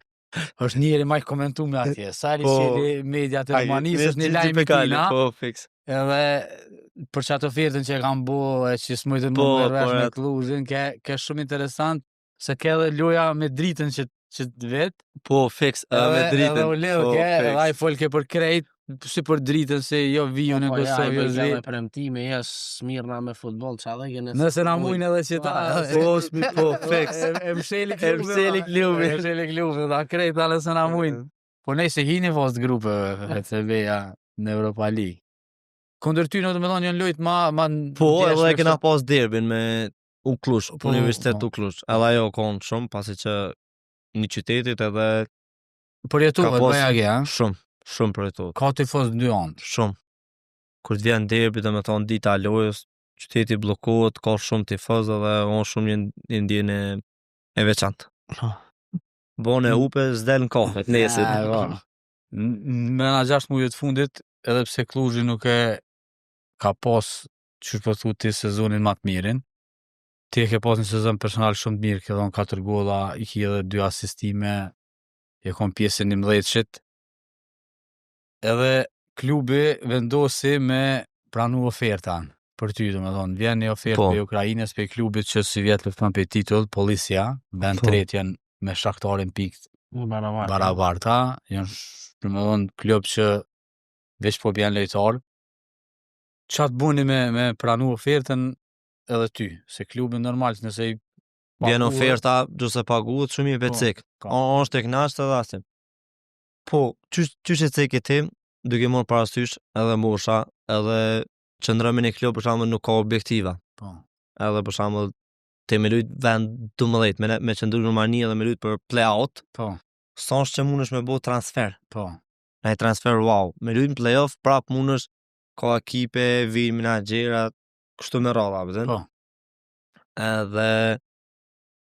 B: është njëri më i komentuar me atje. Sa i
C: Po.
B: sjeli mediat e Romanisë është një lajm i tina.
C: Po, fix.
B: Edhe për çato ofertën që e kanë bo e që s'mujtë
C: Po,
B: më rresh
C: po,
B: me
C: e-
B: Kluzhin, ke shumë interesant se ke edhe loja me dritën që vet.
C: Po, fix. Me dritën.
B: Edhe u leo
C: Po,
B: ke,
C: fix.
B: edhe ai folke për krejt, si për dritën se jo vijon në
A: Po ja, i
B: Kosovë, jo
A: bëjnë
B: zi.
A: edhe premtime, ja Smirna me futboll, qa dhe gjenë.
B: Nëse na mujnë edhe që ta.
C: Po, po, fix.
B: E msheli
C: E msheli klubi.
B: E msheli klubi, da krejt ale se na mujnë. Po ne se hini vos grupe FCB-ja në Europa League. Kundër ty në të me thonë janë lojt ma
C: Po, edhe
B: ndjeshme
C: e kena
B: kështu.
C: pas derbin me U Klush,
B: Po,
C: Universitet
B: po.
C: U Klush. Edhe ajo konë shumë, pasi që një qytetit edhe
B: Për jetu,
C: ka
B: e
C: pas-
B: bëja ge, ha?
C: shumë për e to.
B: Ka tifos dy anë.
C: Shumë. Kur të vjen derbi, dhe me thonë dita e lojës, qyteti bllokohet, ka shumë tifoz edhe on shumë një ndjenjë e veçantë. Bone upe s'del në kafe, nesit.
B: E, po. Me na 6 muajt fundit, edhe pse Kluzhi nuk e ka pas çu po thu ti sezonin më të mirin. Ti e ke pas një sezon personal shumë të mirë, ke dhënë 4 golla, i ki edhe 2 asistime, e kom pjesën 11-shit. Edhe klubi vendosi me pranu ofertan për ty, domethënë, vjen një ofertë
C: Po.
B: për Ukrainës, për klubit që si vjet lufton për titull, Policia, bën
C: Po.
B: tretjen me Shakhtarin pikë
A: Barabar.
B: barabarta, janë domethënë klub që veç po bjen lojtar. Çat buni me pranu ofertën edhe ty, se klubi normal nëse i
C: Vjen
B: paguhet-
C: oferta, gjose paguhet shumë i
B: Po,
C: becik.
B: ka.
C: Është tek nashtë edhe asim. Po, qysh e cek e tim, duke morë parasysh edhe mosha, edhe qëndrëmin e klub për shembull nuk ka objektiva.
B: Po.
C: Edhe për shembull te me lut vend 12 me qëndru në Rumani edhe me lut për play-out,
B: Po.
C: sa është që mundesh me bë transfer.
B: Po.
C: Ai transfer wow, me lut në play-off prap mundesh ka ekipe, vijnë menaxherat, kështu me radha, a
B: Po.
C: Edhe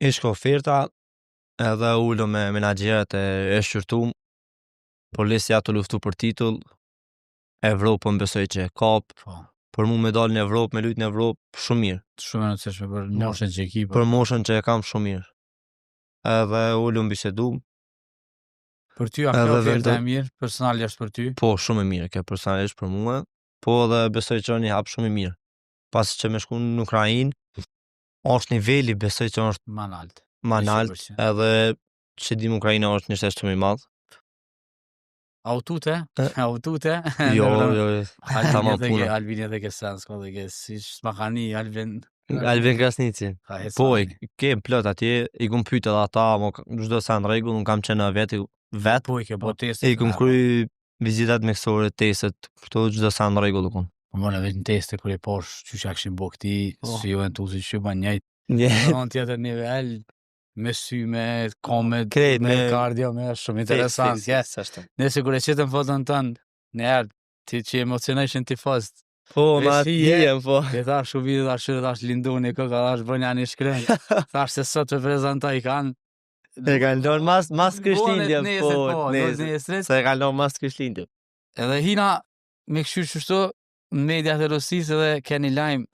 C: ish ka oferta, edhe ullëm me menaxherët e shqyrtum, Polesja të luftu për titull, Evropën besoj që e kap,
B: Po.
C: për mu me dalë në Evropë, me lujtë në Evropë, shumë mirë.
B: Shumë e rëndësishme për moshën që e ki.
C: Për moshën që e kam shumë mirë. Edhe ullëm bisedu.
B: Për ty, a kjo oferta e mirë, personal është për ty?
C: Po, shumë e mirë, kjo personalisht për mua, po edhe besoj që një hap shumë i mirë. Pas që me shku në Ukrainë, është niveli, besoj që është
B: Manalt.
C: manalt, edhe që dim Ukraina është një shtetë shumë i madhë.
B: Autute? Autute?
C: Jo, tamam puna.
B: Albin edhe ke sens, dhe ke si shmakani, Albin
C: Krasnici. Po, kem plot atje, i kum pyet edhe ata, mo çdo sa në rregull, un kam qenë vetë.
B: Po, i ke bo testet.
C: I kum kry vizitat mjekësore, testet, këto çdo sa në rregull kon.
B: Po më në vetë në teste kur e posh, çu kishin bo këti, si ju entuzi që ba njëjt.
C: Një.
B: Në tjetër nivel, me sy, me komet,
C: Krejt,
B: me kardio, me shumë interesant. Nëse kur e qitën foton tënë, në erë, ti që emocionation ti fost.
C: Po, ma t'jem, po.
B: Dhe thash u vidë, thash shyrë, thash lindu një këka, thash bënja një shkren. Thash se sot të prezentoj kanë.
C: E kanë lonë mas Krishtlindje, po,
B: nesër.
C: Se e kanë lonë mas Krishtlindje.
B: Edhe hina me këshyrë qështu, në mediat e Rusisë edhe keni lajmë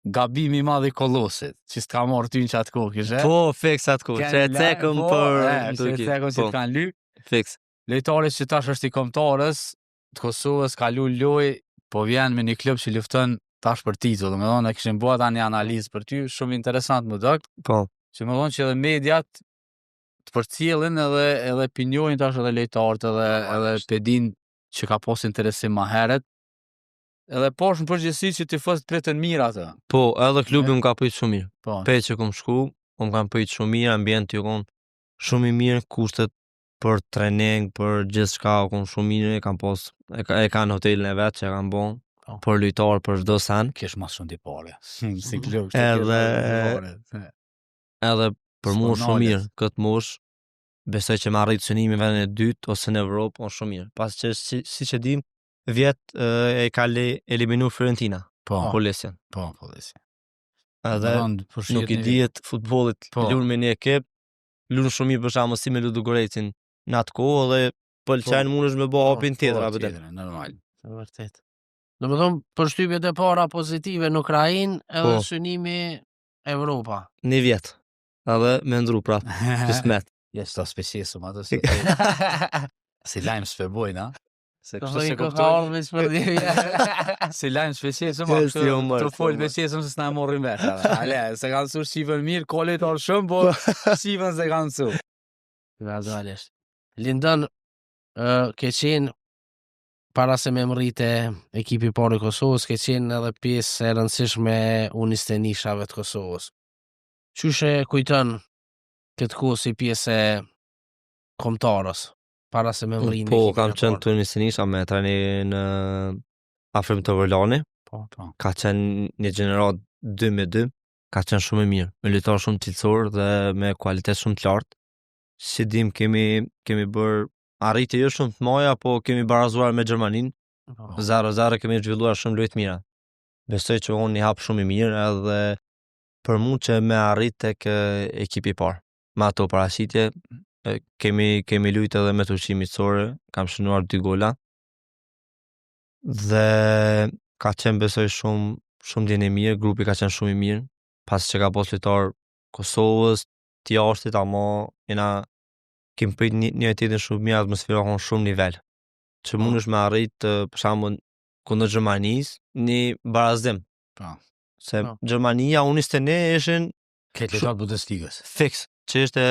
B: gabimi madh i Kollosit, që s'ka morë ty në qatë kohë, kishe?
C: Po, fiks atë kohë, që e cekëm për...
B: Që e cekëm që t'kanë ly.
C: Fiks.
B: Lojtaris që tash është i kombëtarës të Kosovës, ka lu loj, po vjen me një klub që lufton tash për titull, me thonë, e këshim bua ta një analizë për ty, shumë interesant më dëkt,
C: Po.
B: që me thonë që edhe mediat të përcjellin edhe opinionin tash edhe lojtarët edhe pedin që ka pas interesim ma heret, edhe posh në përgjithësi që ti fost pritën mirë atë.
C: Po, edhe klubi më ka pëjtë shumë mirë.
B: Po.
C: Pe që kom shku, më kam pëjtë shumë mirë, ambient ju kom shumë i mirë, kushtet për trening, për gjithë shka, kom shumë mirë, e kam pos, e kanë hotelin e vetë që e kam bon, për lujtarë, për çdo sen.
B: Kesh mas shumë dipare. Si klub,
C: edhe për mu shumë mirë, këtë mosh, besoj që me arrit synimi vendin e dytë, ose në Evropë, o shumë mirë. Pas që, si që dim, vjetë e ka eliminu Fiorentina, Polesjen.
B: Po, Polesjen.
C: Edhe nuk i dihet futbollit lunë me një ekip, lunë shumë mirë për shkakun si me Ludogoretsin në atë kohë dhe pëlqen mundesh me bë hapin tjetër apo tjetër.
B: Normal.
A: Vërtet. Domethënë përshtypjet e para pozitive në Ukrainë edhe synimi Evropa.
C: Një vjet. Edhe me ndru prap. Kismet.
B: Jes sto speciesum ato si. Si lajm s'febojna. Se kështu se
A: kuptoj.
B: Si lajm speciesum ato të fol speciesum se s'na morrim vetë. Ale, se kanë thur shifën mirë, kolet or shumë, po shifën se kanë thur.
A: Vazhdalesh. Lindon ke qenë para se me mrite ekipi parë i Kosovës, ke qenë edhe pjesë e rëndësishme unis të nishave të Kosovës. Qyshe kujton këtë kohë si pjesë e kombëtarës para se me mrinë?
C: Po, kam qenë të unis të nisha me treni në afrim të Vërlani.
B: Po.
C: Ka qenë një gjenerat 2-2, ka qenë shumë e mirë, me lojtarë shumë cilësor dhe me kualitet shumë të lartë. Si dim kemi bërë arritje jo shumë të maja, po kemi barazuar me Gjermanin. 0-0 kemi zhvilluar shumë lojtë mira. Besoj që unë një hap shumë i mirë edhe për mu që me arrit tek ekipi parë. Me ato parashitje, kemi lujtë edhe me Turqi miqësore, kam shënuar 2 gola. Dhe ka qenë besoj shumë djene mirë, grupi ka qenë shumë i mirë, pas që ka pos lojtar Kosovës, të jashtit, ama kemi prit një tjetër shumë mirë, atmosfera kanë shumë nivel. Që mund është me arrit, për shembull, kundër Gjermanisë, një barazim. Se Gjermania, unis të ne ishin
B: këtë lojtar Bundesligës.
C: Fiks, që ishte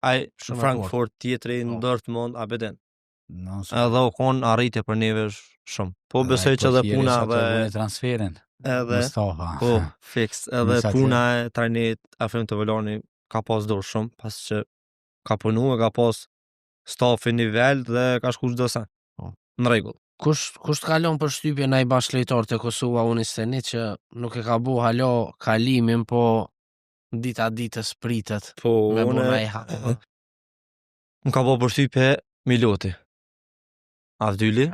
C: ai Frankfurt, tjetri në Dortmund, abeden. Edhe u konë arritje për neve shumë. Po besoj që edhe puna dhe
B: transferin.
C: Edhe po fiks, edhe puna e trajnit afrim të Vërlani ka pas dorë shumë, pas që ka punu e ka pas stafi nivel dhe ka shku çdo sa. Në rregull.
A: Kush të kalon për shtypje në i bashkëlejtar të Kosova unis të një që nuk e ka bu halo kalimin, po dita ditës pritet me buna i hapë.
C: Më ka po për shtypje Miloti. Avdyli.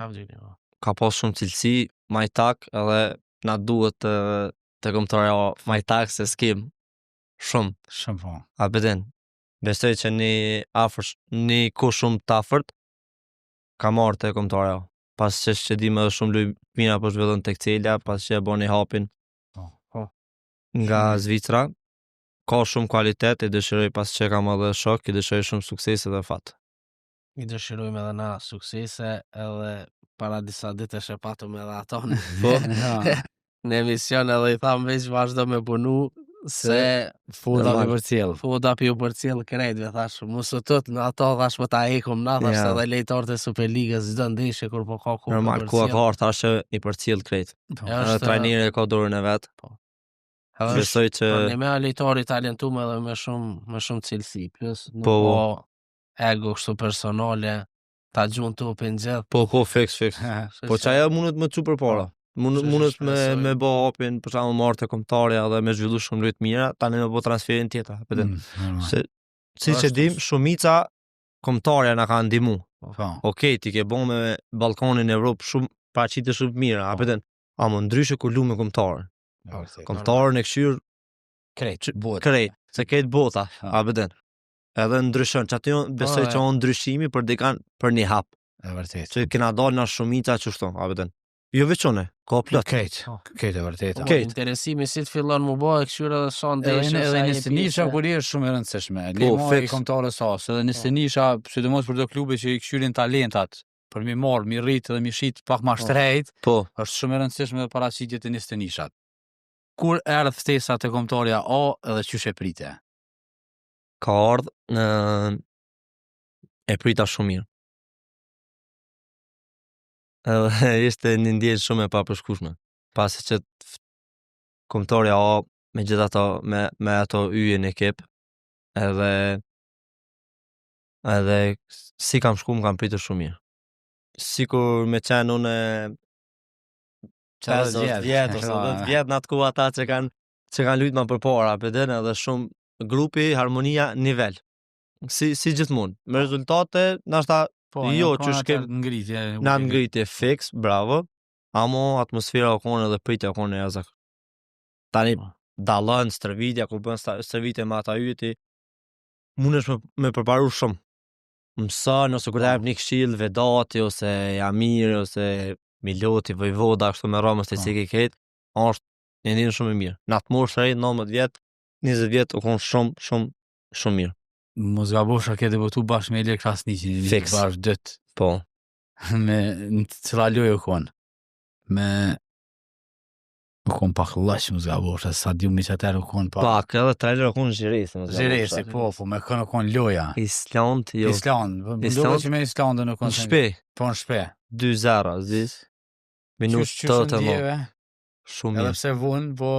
C: Ka pas shumë cilësi, majtak, edhe na duhet të kombëtarja majtak se s'kim. Shumë.
B: Po.
C: A beden. Besoj që një ku shumë të afërt ka marrë te Kombëtare A. Pas që di më shumë lojmira po zhvillon tek Celja, pas që e boni hapin nga Zvicra, ka shumë kualitet, i dëshiroj pas që kam edhe shok, i dëshiroj shumë suksese dhe fat.
A: I dëshirojmë edhe na suksese, edhe para disa ditësh e patëm edhe ato në emision, edhe i tham veç vazhdo me punu, se
B: Foda me përcjell.
A: foda pi u përcjell krejtve, thash, mos u tut në ato, thash më ta hekum na, thash
C: Ja.
A: edhe lejtarët e Superligës çdo ndeshje kur po ka ku
C: Normal, ku ka hartë ashe i përcjell krejt. Edhe trajneri ka dorën e vet.
A: Edhe
C: Besoj që
A: për një me lejtar i talentuar edhe me shumë cilësi, plus nuk
C: Po.
A: ka ego kështu personale, ta gjun topin gjithë.
C: po fix. Po që ajo mundet me çu përpara. Mundet me bë hapin, për shembull marrë te Kombëtarja dhe me zhvillu shumë lojë të mira, tani me bë transferin tjetër, apo den. Se siç e dim, shumica Kombëtarja na ka ndihmu. Okej, ti ke bon me Ballkanin në Evropë shumë paraqitje shumë të mira, apo den. Amo ndryshe kur lu me Kombëtarën. Kombëtarën e këshyr
B: Krejt,
C: krejt, se këtë bota, apo den. Edhe ndryshon, që aty besoj
A: e.
C: që on ndryshimi për dikan për një hap.
B: E vërtet.
C: Që kena dalë na shumica çështo, apo den. Jo veçone, ka plot.
B: Krejt e vërtet.
C: Okej.
A: Interesimi si të fillon më bëhe këshyra dhe son ndeshje.
B: Edhe nisënisha kur është shumë e rëndësishme. Lema i Kombëtarës A, edhe nisënisha, sidomos për do klube që i këshyrin talentat, për mi marr, mi rrit dhe mi shit pak ma shtrejt,
C: Po,
B: është shumë e rëndësishme dhe paraqitjet e nisënishat. Kur erdh ftesa te Kombëtarja A edhe çysh e prite?
C: ka ardhë e prita shumë mirë. Edhe ishte një ndjenjë shumë e papërshkueshme. Pasi që Kombëtarja A me gjithë ato me ato yje në ekip, edhe si kam shku më kam pritur shumë mirë. Sikur me qenë unë 50 vjet ose 10 vjet në atë ku ata që kanë lujt ma përpara, përdene edhe shumë grupi, harmonia, nivel. Si gjithmonë, me rezultate, nashta jo që shkem
B: ngritje.
C: na ngritje fix, bravo, amo atmosfera o kone edhe pritja o kone e azak. Tani dallon stërvitja, kur bën stërvitje me ata yti, mundesh me përparu shumë. Mëson ose kur të jap një këshill Vedati ose Jamir ose Miloti, Vojvoda, kështu me Ramës të ciki ketë, është një ndjenjë shumë e mirë. Në atë moshë 19 vjet, 20 vjet u konë shumë mirë.
B: Mos gabosha ke debutu bashkë me Ilir Krasniqin,
C: Fix.
B: bashkë dët.
C: Po.
B: Në cila lojë u konë? U konë pak lëq, mos gabosha, sa djumi që atër u konë pak.
C: Pak, edhe trailer u konë Zhiresi.
B: Zhiresi, po, me kënë u konë loja.
C: Island, jo.
B: Island, ndove që me Islandën u konë.
C: Në shpe,
B: Po në shpe.
C: 2-0, zis. Minutë 80 më. Shumë
B: Edhe
C: mirë.
B: pse vonë, po...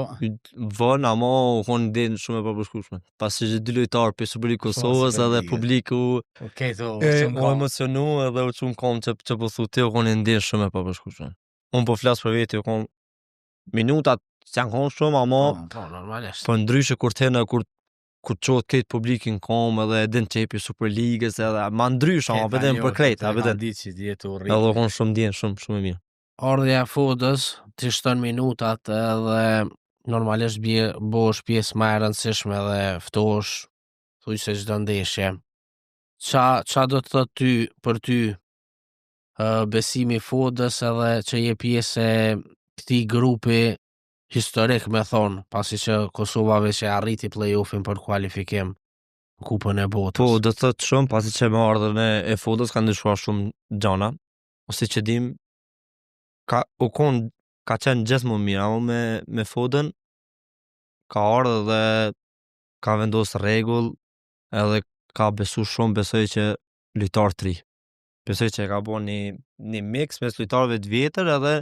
C: Vonë, ama u konë ndjenjë shumë e papërshkueshme. Pasi që dy lojtarë për Superligë Kosovës edhe publiku
B: Okej, to...
C: u emocionu edhe u qumë kom që po thuti, u konë ndjenjë shumë e papërshkueshme. Unë po flasë për veti, u konë minutat që janë konë shumë, ama
A: Po, normalisht.
C: po ndryshe kur tena, kur qotë këtë publikin kom edhe edhin qepi Superligës edhe ma ndrysh, ama vedem për krejt, a vedem. Edhe u konë shumë ndjenjë, shumë e mirë.
A: Ardhja e Fodës, të shton minutat edhe normalisht bosh pjesë më e rëndësishme dhe ftohesh thuj se çdo ndeshje. Qa do të thotë ty për ty besimi i Fodës edhe që je pjesë e këtij grupi historik me thonë, pasi që Kosova veç e arriti play-offin për kualifikim në Kupën e Botës.
C: Po, do të thotë shumë, pasi që me ardhën e Fodës kanë ndryshuar shumë gjana, ose që dim ka qenë gjithmonë mirë, ama me Fodën ka ardhur dhe ka vendosur rregull edhe ka besu shumë, besoj që lojtar të ri. Besoj që ka bën një mix mes lojtarëve të vjetër edhe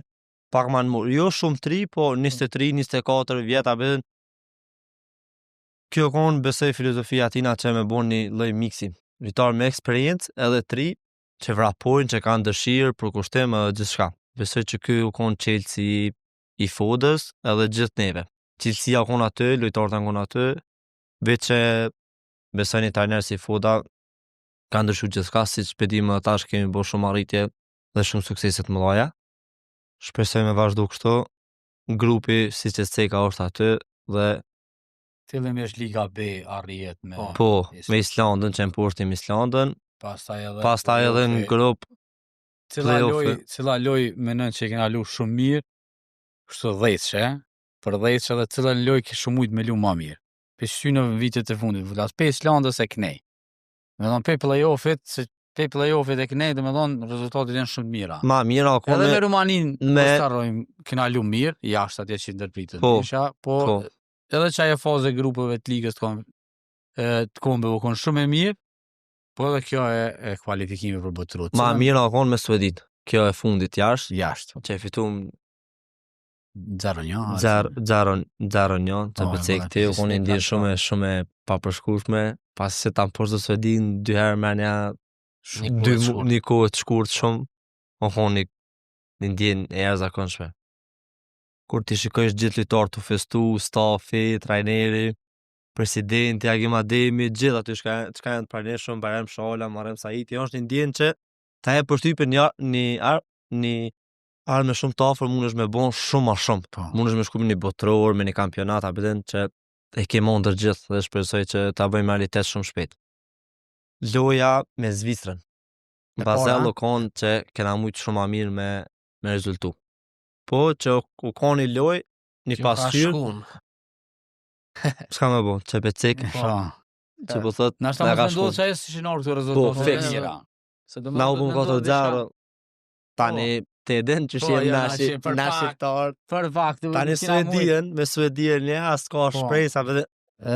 C: pak më në jo shumë të ri, po 23, 24 vjet apo kjo konë besoj filozofia tina që me bën një lloj mixi. Lojtar me eksperiencë edhe të ri që vrapojnë, që kanë dëshirë për kushtim edhe gjithçka. Besoj që ky u konë Chelsea i Fodës edhe gjithë neve. Chelsea u konë aty, lojtarët janë konë aty, veç që besoj një trajner si Foda kanë ndryshuar gjithçka, siç e dim tash kemi bërë shumë arritje dhe shumë suksese të mëdha. Shpresoj me vazhdu kështu, grupi siç e Ceka është aty dhe
B: Fillimisht Liga B arrihet me
C: Po, me Islandën, që në poshtim Islandën, pastaj edhe në grup
B: cila loj mendon që e kena lu shumë mirë, kështu 10, për 10 edhe cila loj ke shumë mujt me lu më mirë. Për në vitet e fundit, vëllas pe Islandës e knej. Me thonë pe play-offit e knej, dhe me thonë rezultatit janë shumë mira.
C: ma mira
B: Edhe
C: akome,
B: me Rumanin,
C: me-
B: starrojmë, kena lu mirë, jashtë atje që ndërpritët
C: Po,
B: isha, po edhe që ajo fazë e grupeve të ligës të kombe u konë shumë e mirë, po edhe kjo e kvalifikimi për botërut.
C: ma mira akon me Suedin. Kjo e fundit
B: jashtë.
C: që e fitum
B: 0-1.
C: 0-1, të
B: Po,
C: përcej
B: e
C: këti u
B: vërtet,
C: konë
B: si
C: ndi
B: e
C: shumë shumë e papërshkueshme, pas se ta poshtë Suedin 2 herë me nja një kohë të shkurt shumë, o konë një ndjen e jashtëzakonshme. Kur ti shikojsh gjithë lojtarët të festu, stafi, trajneri, presidenti, Agim Ademi, gjithë aty çka janë të pranishëm, Bayram Shala, Marem Saiti, është një ndjen që ta e përshtypën një arë me shumë të afër mundesh me bon shumë ma shumë.
B: Po.
C: Mundesh me shku me një botëror, me një kampionat, a beden që e ke ndër gjithë dhe shpresoj që ta bëjmë realitet shumë shpejt. Loja me Zvicrën.
B: E
C: Basel
B: para?
C: u konë që kena mujtë shumë ma mirë me rezultu. Po që u konë një loj, një pasqyr, s'ka me bo, që pecek,
B: Po.
C: që po thot,
B: Na
C: na ka
B: mos ndodhë
C: shkuar.
B: që ajo si shinor këto
C: Po,
B: rezultate
C: fix.
B: të mira. Se do
C: Na u bëm 4-0, tani të edhen që
B: Po,
C: shjem
B: jo,
C: nashi
B: na që për pak.
C: shqiptar.
B: për fakt
C: Tani Suedien, me Suedien një as ka
B: Po.
C: shpresa, vëdhe,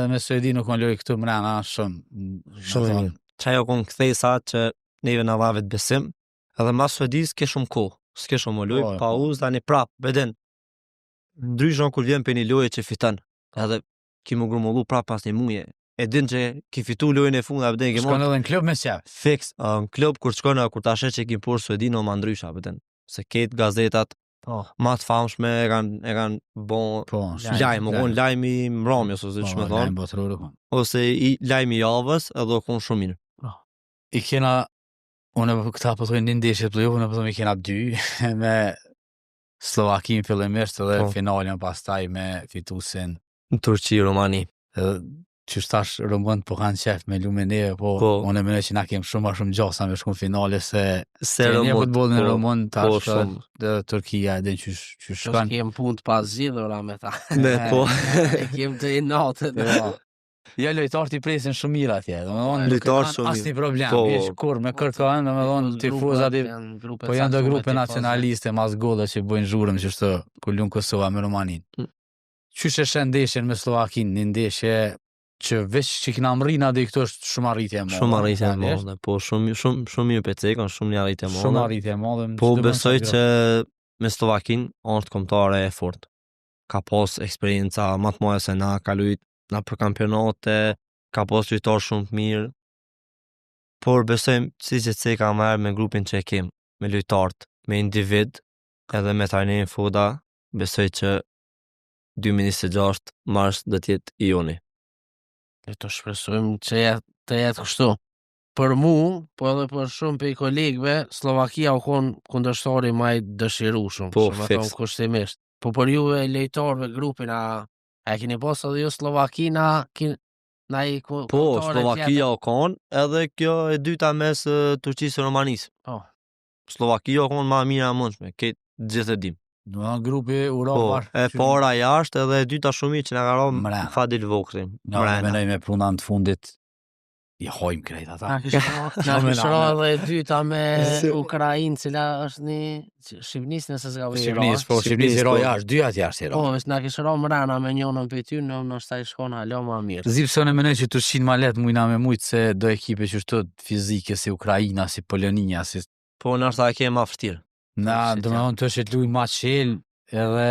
B: me Suedi nuk kanë lojë këtu mrena shumë.
C: shumë e mirë. Qa jo konë kthesa që neve na dhavet besim, edhe mas Suedis ke shumë kohë, s'ke shumë më loj,
B: Po,
C: pauzë, tani prap, veden, ndryshon kur vjen për një loje që fiton, edhe ki më grumullu prap pas një muje, e din që ki fitu lojën e funda, veden, ke
B: Shkon
C: mund
B: edhe në klub me qef.
C: fix, në klub kur shkon, kur ta shet që ki por Suedin, o ma ndrysha, veden, se ketë gazetat,
B: Po.
C: ma të famshme, e kanë bon
B: Po.
C: lajmë, o konë lajmi mbrami, ose që me thonë,
B: thonë.
C: ose i lajmi javës, edhe o konë shumë mirë.
B: I kena, unë këta po thojnë një ndeshje të play-off, unë po thojnë i kena 2 me Slovakin fillimisht edhe
C: Po.
B: finalin pastaj me fitusin.
C: Në Turqi, Romani.
B: Edhe që shtash Romën po kanë qef me lume neve, po unë e mene që na kemë shumë ma shumë gjasa me shku në finale se
C: Se
B: një futbolin e Romën
C: po,
B: tash
C: shumë.
B: dhe Turkia edhe që
A: Shkon
B: shkan.
A: kem punë të pas zgjidhura me ta.
C: Me po.
A: Kem të natët.
B: Ja, lojtarët i presin shumë mirë atje, domethënë nuk
C: Lojtarë
B: kanë
C: shumë
B: asnjë
C: mirë.
B: problem,
C: Po.
B: veç kur me kërkojnë, domethënë tifozat po janë do grupe nacionaliste mas golle që bojnë zhurmë që shto kur lun Kosova me Romanin.
C: Mm.
B: Qysh e shën ndeshjen me Slovakin, një ndeshje që veç që kina mrina dhe këto është shumë arritje e madhe.
C: Shumë arritje e
B: realisht.
C: madhe, po shumë mirë pecek, kanë shumë një arritje e madhe.
B: Shumë arritje e madhe.
C: Po
B: çdo
C: besoj
B: mënyrë.
C: që me Slovakin është kombëtare e fort. Ka pas eksperienca më të mëdha se na, ka luajt na për kampionate, ka pas lojtar shumë të mirë. Por besoj si që se ka marrë me grupin që e kem, me lojtarët, me individ, edhe me trajnerin Foda, besoj që 2026 mars do të jetë i joni.
A: Le të shpresojmë që të jetë kështu. Për mu, po edhe për shumë për i kolegëve, Slovakia u konë kundërshtari më i dëshirueshëm,
C: Po,
A: që me
C: fix.
A: thonë kushtimisht. Po për juve lejtarëve grupin, a keni pas edhe ju Slovakina, na i
C: Po, Slovakia o konë, edhe kjo e dyta mes Turqisë e Romanisë.
A: Po.
C: Slovakia o konë ma mira mundshme, këtë gjithë e dim.
B: Do grupi
C: Po,
B: Europa.
C: e para jashtë edhe e dyta shumë që na ka rënë
B: Mrena.
C: Fadil Vokri.
B: Ja, menoj me punën të fundit i hojmë krejt ata.
A: Na kishëra edhe e dyta me Ukrainë, cila është një Shqipnis nëse s'ka vëjë.
B: Shqipnis i roj jashtë, dy atë jashtë i
A: Po,
B: roj.
A: është na kishëra mrena me njënën për ty, në shtaj shkona alo ma mirë.
B: Zipson e menoj që të shqinë ma letë mujna me mujtë se do ekipe që shtot fizike si Ukraina, si Polonia, si...
C: Po, në është ta ke ma fështirë.
B: Na, do me thonë të është të luj ma qel, edhe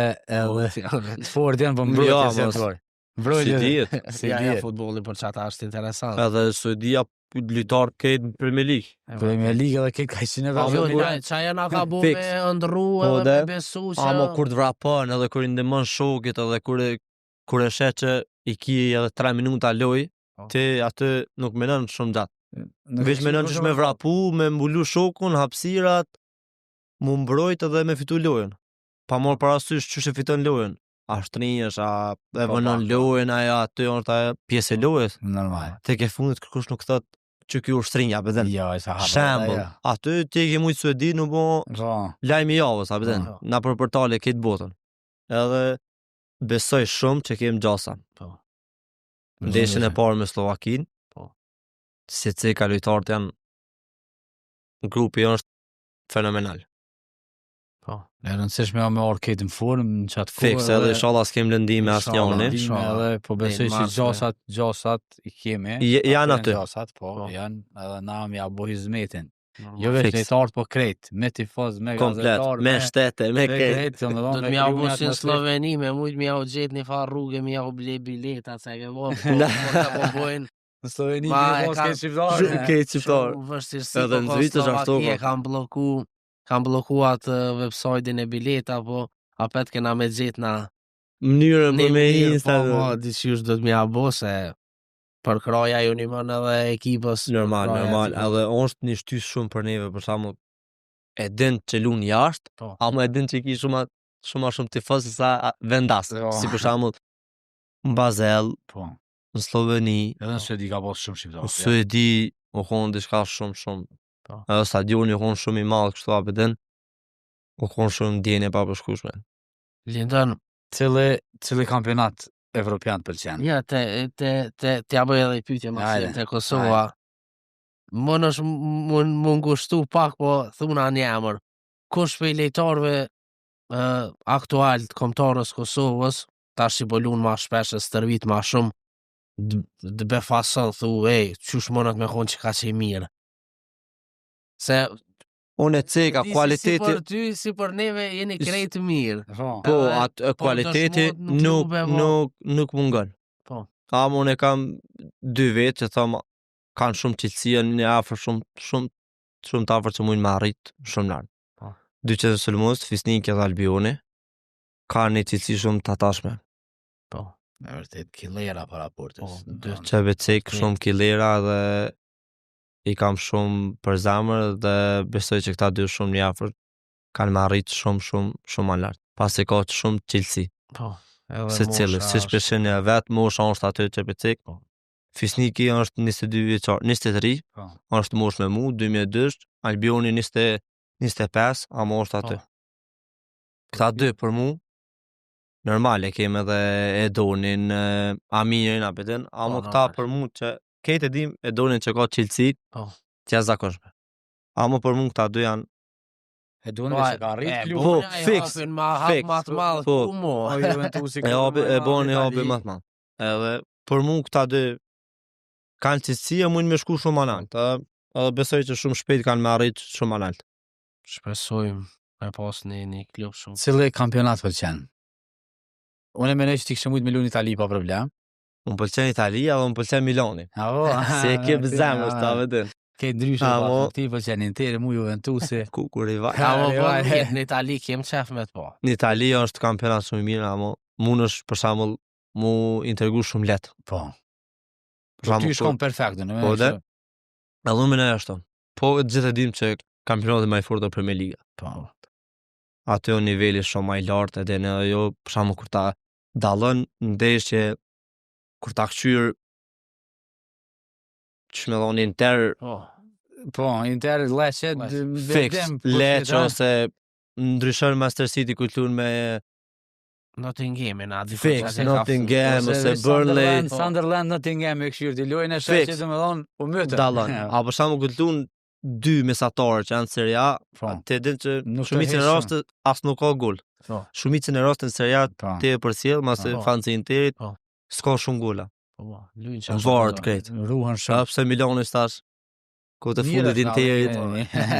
B: të fort janë për mbrojtje
C: Ja,
B: se
C: mos.
B: të roj.
C: Si
B: Mbrojtje
C: dihet.
B: si
A: Ja,
B: dihet.
A: futbolli për çata është interesant.
C: Edhe Suedia lojtar këtë në Premier League.
B: Premier League edhe këtë ka ishtë në
C: Amo,
B: vazhdo.
A: Çaja na ka bu
C: Fix.
A: me ndru
C: Po,
A: edhe
C: dhe-
A: me besu që...
C: Amo kur të vrapon, edhe kur i ndihmon shokit, edhe kur e shet që i ki edhe 3 minuta loj,
A: Po.
C: ti aty nuk menon shumë gjatë. Veç menon që me vrapu, me mbulu shokun, hapësirat, mu mbrojt edhe me fitu lojën. Pa morë parasysh që e fiton lojën. a shtrinjesh, a e
B: Po,
C: vënon
B: po.
C: lojën, ajo aty është ajo pjesë e lojës.
B: Normal.
C: Tek e fundit kërkush nuk thot që ky është shtrinja, beden.
B: Jo, e sa hapa.
C: Shembull, aty ti ke mujt Suedi nuk bo
B: Po.
C: lajmi i javës, a beden.
A: Po.
C: Na për portale këtë botën. Edhe besoj shumë që kemi gjasa.
A: Po.
C: Ndeshjen e parë me Slovakin.
A: Po.
C: Si ceka lojtarët janë grupi është fenomenal.
A: Po.
B: E rëndësishme me orë këtë në formë në qatë kohë.
C: Fiks, edhe inshallah s'kem lëndime asnjëni.
B: Edhe po besoj
A: Në
B: që
A: marse.
B: gjasat i kemi.
C: Janë aty.
B: Gjasat, po, janë edhe na më ja bo hizmetin.
A: Jo
B: Jo vetë
C: Fiks.
B: lojtarët, po krejt, me tifoz, me
C: Komplet,
B: gazetar,
C: me shtete, me këtë.
B: krejt,
A: Do të mja u si në Sloveni, me mujt mja u gjetë një farë rrugë, mja u ble bileta, se ke bo, po bojnë.
B: Në Sloveni
A: Ma,
B: kemi
A: e
B: mos
A: ka-
B: ke shqiptarë.
C: Këtë qiptar.
A: Shumë vështirësi,
C: Edhe në Zvicër ashtu, po.
A: Kam bloku atë website-in e bileta, po apet kena me gjetë na
C: Mënyrën për me
A: mënyrë,
C: Insta.
A: po, diçysh do të mja bo, se për kraja ju një mën edhe ekipës.
C: Normal,
A: për kraja
C: normal.
A: ekipës.
C: Edhe është një shtys shumë për neve, për shembull, e din që lun jashtë,
A: Po.
C: ama e din që ki shumë tifoz se sa vendas.
B: Jo.
C: Si për shembull në Basel,
B: Po.
C: në Sloveni,
B: Edhe në Suedi ka pas shumë
C: në
B: shqiptarë.
C: Suedi, u konë diçka shumë.
A: Po.
C: Edhe stadioni u konë shumë i madh kështu apo din. U konë shumë ndjenje pa përshkueshme.
A: Lindon,
B: Cili kampionat evropian të pëlqen?
A: ja, t'ja bëj edhe i pyetje
B: Hajde,
A: Maksim, te Kosova. Mën është më ngushtu pak, po thuna një emër. Kush për i lejtarve aktual të kombëtarës Kosovës, tash i bolun ma shpesh e stërvit ma shumë, dë befason, thu, qysh mënat me konë që ka që i mirë. Se,
C: Unë e ceka,
A: si
C: kualiteti,
A: për ty, si për neve, jeni krejt mirë.
C: po,
A: Edhe,
C: atë
A: po,
C: kualiteti
A: dëshmot në klube, po.
C: nuk mungon.
A: Po.
C: Ama unë e kam 2 vetë që thëmë, kanë shumë qilësia, një afër shumë të afër që mujnë me arrit shumë lartë.
A: Po.
C: 2 qëtë sulmos, Fisniki dhe Albioni, kanë një qilësi shumë të atashme.
A: Po.
B: Me vërtet killera para portës.
A: Po,
C: Që becek
A: Okej.
C: shumë kilera dhe i kam shumë për zemër dhe besoj që këta 2 shumë një afër kanë me arrit shumë më lartë. Pasi ka shumë qilësi.
A: Po. Edhe
C: Se cilë,
A: mosha
C: si
A: është-
C: shpeshin e vetë, mosha është aty që becek.
A: Po.
C: Fisniki është 22 vjeçar, 23,
B: Po.
C: është mosh me mu, 2002, Albioni 25, ama është aty.
A: Po.
C: Këta 2 për mu, normal e kemi edhe Edonin, Aminin, apetën, ama
A: Po,
C: këta
A: normal.
C: për mu që kejtë e dim Edonin që ka qilësi,
A: Po.
C: që janë zakonshme. Ama për mu këta 2 janë,
B: E duan
A: Po,
B: që ka rrit
A: e,
B: klub.
C: po,
A: buna e
C: fiks,
A: hapin ma hap
C: fiks,
A: ma të madh,
C: po.
A: ku mo?
B: O Juventusi
C: e boni habi më të madh. Edhe për mu këta 2 kanë qilësi e mund me shku shumë më lart. Edhe besoj që shumë shpejt kanë me arrit shumë më lart.
A: Shpresojmë me pas një klub shumë.
B: Cili kampionat pëlqen? Unë e menoj që ti kështë mujtë me lunë Itali pa problem.
C: Unë pëlqen Italia dhe unë pëlqen Milani.
B: Avo,
C: Se e ke zemër sta vetë.
B: Ke ndryshe
C: Amo.
B: pa, ti pëlqen Interi, mu Juventusi.
C: Kur i vaj.
A: Ja, mo, po,
B: Rivaj.
A: në Itali kem qef me të po.
C: Në Itali është kampionat shumë i mirë, ama mund është për shembull mu intregu shumë lehtë.
B: Po.
C: Për
B: Po ty
C: shembull,
B: shkon perfekt, në
C: po, dhe? edhe unë më ashtu. Po të gjithë e dim që kampionati më i fortë është Premier Liga.
B: Po.
C: Aty është niveli shumë më i lartë edhe në ajo për shembull kur ta dallon ndeshje kur ta kqyr çmë dhon Inter
A: Po.
B: Po, Inter Lecce,
C: fix Lecce ose ndryshon Manchester City kur luan me
A: Nottingham na di
C: Fix, Nottingham ose Burnley.
B: Sunderland, Nottingham e këshirë të lojnë e
C: Fix.
B: shë që më thonë, u mytë.
C: Dallon. A për shembull kur luan 2 mesatarë që janë në Serie A,
B: Po.
C: ti e din që
B: Nuk të
C: shumicën e
B: heq
C: raste as nuk ka gol.
A: Po.
C: Shumicën e raste në Serie A
B: Po.
C: ti e përcjell, mas e
A: Po.
C: fanë të Interit,
A: Po.
C: s'ka shumë gola.
A: Po, luin
C: Varët krejt.
B: Ruhan shumë.
C: Pse Milani stash kohët e fundit Interit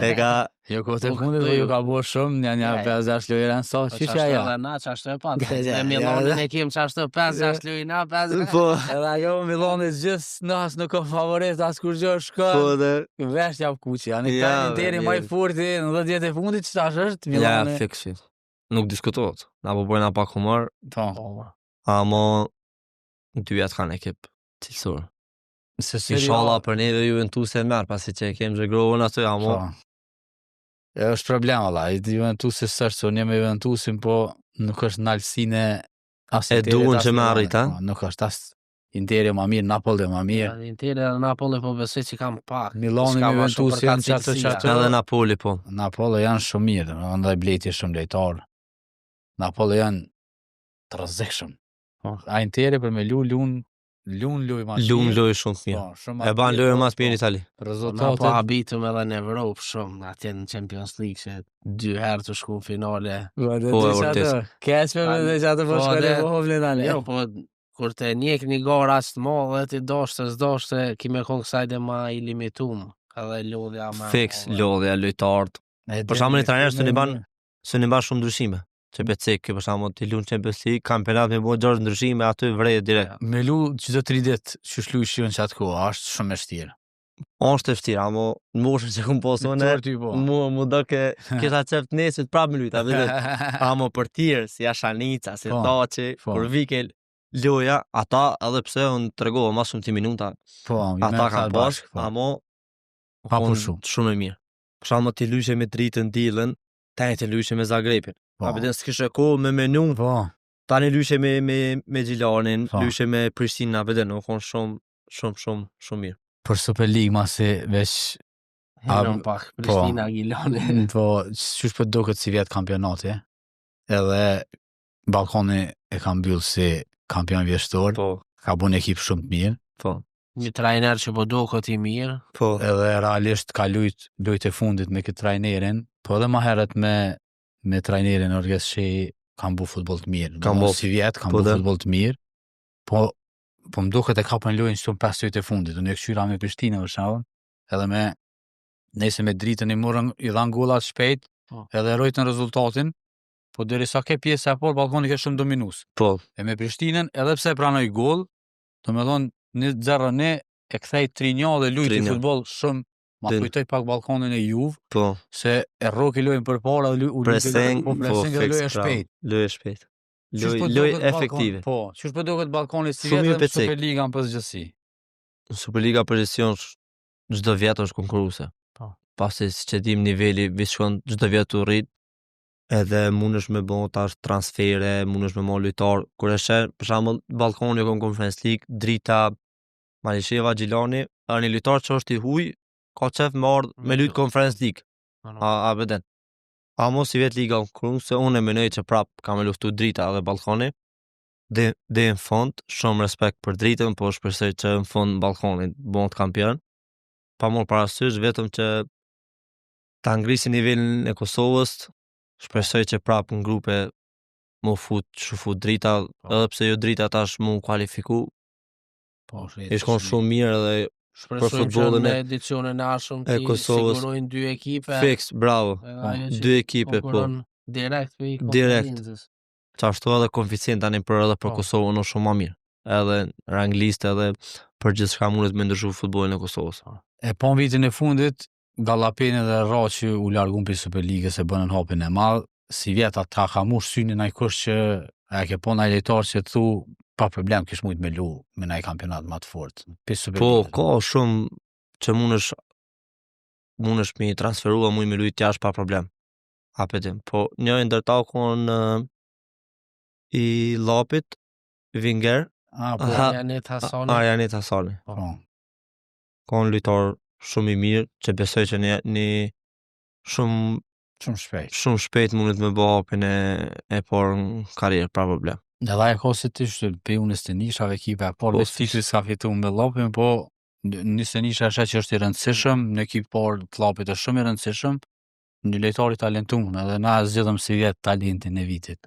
C: e ka
B: Jo, kohët e
A: Nuk
B: fundit,
A: do
B: po
A: ju.
B: ju ka bo shumë, një
A: Ja, ja.
B: 5-6 lojera në sot, që që ajo?
A: Edhe na qashtu e pat.
B: Ja,
A: Me Milanin e kem qashtu 5-6 lujna, 5
C: po
B: Edhe ajo Milanit gjithë në asë nuk ka favorit, asë kur gjë shkon,
C: po dhe
B: vesh t'jap kuqi, janë
C: Ja,
B: këta Interi
C: mirë.
B: më i forti në 10 vjet e fundit, që tash është
C: ja
B: Milani.
C: fix. Nuk diskutohet. Na po bëjnë pak humor,
B: Po,
C: ama 2 vjet kanë ekip cilësor.
B: se
C: Inshallah për neve Juventus e merr pasi që e kem zhgrovën aty, ama
B: Po. E është problem, valla, i Juventusi sërë, unë jam me Juventusin, po nuk është në alësine As
C: E
B: Interi,
C: duan
B: as
C: që me
B: Milani,
C: arrit, a?
B: po, nuk është as Interi më mirë, Napoli më mirë.
A: Interi dhe Napoli po besoj që kam pak.
B: Milani
A: S'ka
B: me
A: ma shumë
B: Juventus
A: për
B: janë qato
A: kacilësia.
B: qato.
C: Edhe Napoli, po.
B: Napoli janë shumë mirë, ndaj bleti shumë lejtar. Napoli janë të rrezikshëm. A Interi për me luaj ma
C: Lunë
B: mirë.
C: lojë shumë mirë.
B: Po, shumë
C: E ban
B: mirë,
C: lojë
B: po,
C: mas mirë në
B: po.
C: Itali.
A: Na po
B: Rezultatet
A: habitum edhe në Evropë shumë, atje në Champions League që 2 herë të shku në finale.
C: Po, e vërtet.
B: Keqme me dhe qato po
A: Po,
B: shkole
A: dhe-
B: po hovle tani.
A: Jo, po kur të njek një garë as të madhe, ti s'doshte, ki me konë kësaj dhe ma i limitum. Edhe lodhja ma...
C: Fix, lodhja, lojtarët. Për shembull, një trajner se ne ban shumë ndryshime. Që Becek, për shembull, ti lunë Champions League, kampionat me bo 6 ndryshime, aty vrej direkt.
B: Me lu çdo 3 ditë që shlu shion që atë kohë, është shumë e vështirë.
C: Është e vështirë, amo në moshën që kum posone,
B: Ty po.
C: mu do ke kisha qeft nesit prapë me lujta, vetë. Amo për tjerë, si Ashanica, si
B: Po,
C: Taçi,
B: po.
C: kur vike loja, ata edhe pse unë tregova më shumë 10 minuta,
B: Po,
C: ata kanë pas,
B: po.
C: amo
B: Pa
C: unë
B: shumë.
C: shumë e mirë. Për shembull ti lyshe me Dritën Dillën, tani ti lyshe me Zagrebin.
B: Po.
C: A vetëm s'kishe kohë me menu.
B: Po,
C: Tani lyshe me Gjilanin,
B: Po.
C: lyshe me Prishtina, vetëm u kon shumë mirë.
B: për Super League masi veç
A: Heron pak, Prishtina, Gilani.
B: po çysh po duket si vjet kampionati, edhe Ballkoni e ka mbyll si kampion vjeshtor,
C: Po,
B: ka bën ekip shumë të mirë,
C: po,
A: Një trajner që po do këtë i mirë.
C: po.
B: edhe realisht ka lujt e fundit me këtë trajnerin, po edhe më herët me trajnerin Orges Shej kanë bu futboll të mirë.
C: Kanë
B: Do
C: bu-
B: si vjet kanë
C: po
B: bu
C: dhe.
B: futboll të mirë. Po më duket e kapën lojën çdo 5 vjet e fundit. Unë e këshyra me Prishtinë për shkakun, edhe nëse me Dritën i morën i dhan gollat shpejt,
A: Po.
B: edhe rojtën rezultatin, po derisa ke pjesa e parë Ballkoni ka shumë dominues.
C: Po,
B: E me Prishtinën, edhe pse pranoi gol, domethënë 1-0 e kthej 3-1 dhe lujti
C: 3-1.
B: futboll shumë. Ma
C: Din.
B: kujtoj pak Ballkonin e Juve,
C: po.
B: se e rroki lojën përpara dhe
C: Pressing,
B: po
C: po,
B: pressing dhe
C: fix,
B: lojë
C: bravo.
B: shpejt.
C: Lojë shpejt.
B: Qysh po
C: Lojë
B: duket
C: efektive.
B: Po, çysh po duket Ballkoni si
C: Shumë mirë
B: vetëm
C: Pecek.
B: Superliga në përgjithësi.
C: Në Superliga pozicion çdo vjet është konkurruese.
A: Po.
C: Pasi siç e dim niveli shkon çdo vjet u rrit. Edhe mundesh me bë tash transfere, mundesh me marr lojtar. Kur e sheh për shembull Ballkoni në Conference League, Drita, Malisheva, Gjilani, është një lojtar që është i huj, ka qef me ardh me lut Conference League. A veten. A mos si vet liga konkurruese, unë e mendoj që prap ka me luftu Drita dhe Ballkoni. Dhe në fund, shumë respekt për Dritën, po shpresoj që në fund Ballkoni bëhet kampion. Pa marrë parasysh vetëm që ta ngrisi nivelin e Kosovës, shpresoj që prap në grupe mu fut Drita, edhe pse jo Drita tash mu kualifiku,
A: Po,
C: i shkon shumë mirë edhe
A: Shpresojmë që
C: futbollin
A: në
C: e-
A: edicionin e ardhshëm
C: e
A: ti
C: Kosovës.
A: sigurojnë 2 ekipe.
C: fix, bravo.
A: edhe ajo që
C: 2 ekipe, po.
A: konkuron direkt për i
C: Direkt.
A: konferencës.
C: Qashtu edhe koeficient tani edhe për
A: Po.
C: Kosovën është shumë më mirë. Edhe ranglistë edhe për gjithçka mundet me ndryshu futbollin e Kosovës.
B: E pa vitin e fundit, Gallapeni dhe Raçi u largun për Superligës e bënën hapin e madh. Si vjet ata ka mush synin ai kush që e ke po nai lejtar që thu pa problem kish mujt me lu me nai kampionat më të fortë. Për
C: Po,
B: Superligën.
C: ka shumë që mundesh me transferua mu me lujt jashtë pa problem. Apetim. Po, një ndërta kon i Lapit, Vinger,
B: Po,
C: Aha.
A: Janet Hasani.
C: Arjanit Hasani.
B: po.
C: Ka një lojtar shumë i mirë, që besoj që një shumë
B: Shumë shpejt.
C: mundet me bë hapin e parë në karrierë, pa problem.
B: Edhe ai ka si ti shtë pe unë të nishave ekipe, por
C: Po,
B: veç titri s'ka fitu me Llapin, po nëse nisha është që është i rëndësishëm, në ekipë parë të Llapit është shumë i rëndësishëm, një lojtar i talentuar, edhe na zgjedhëm si vjet talentin e vitit.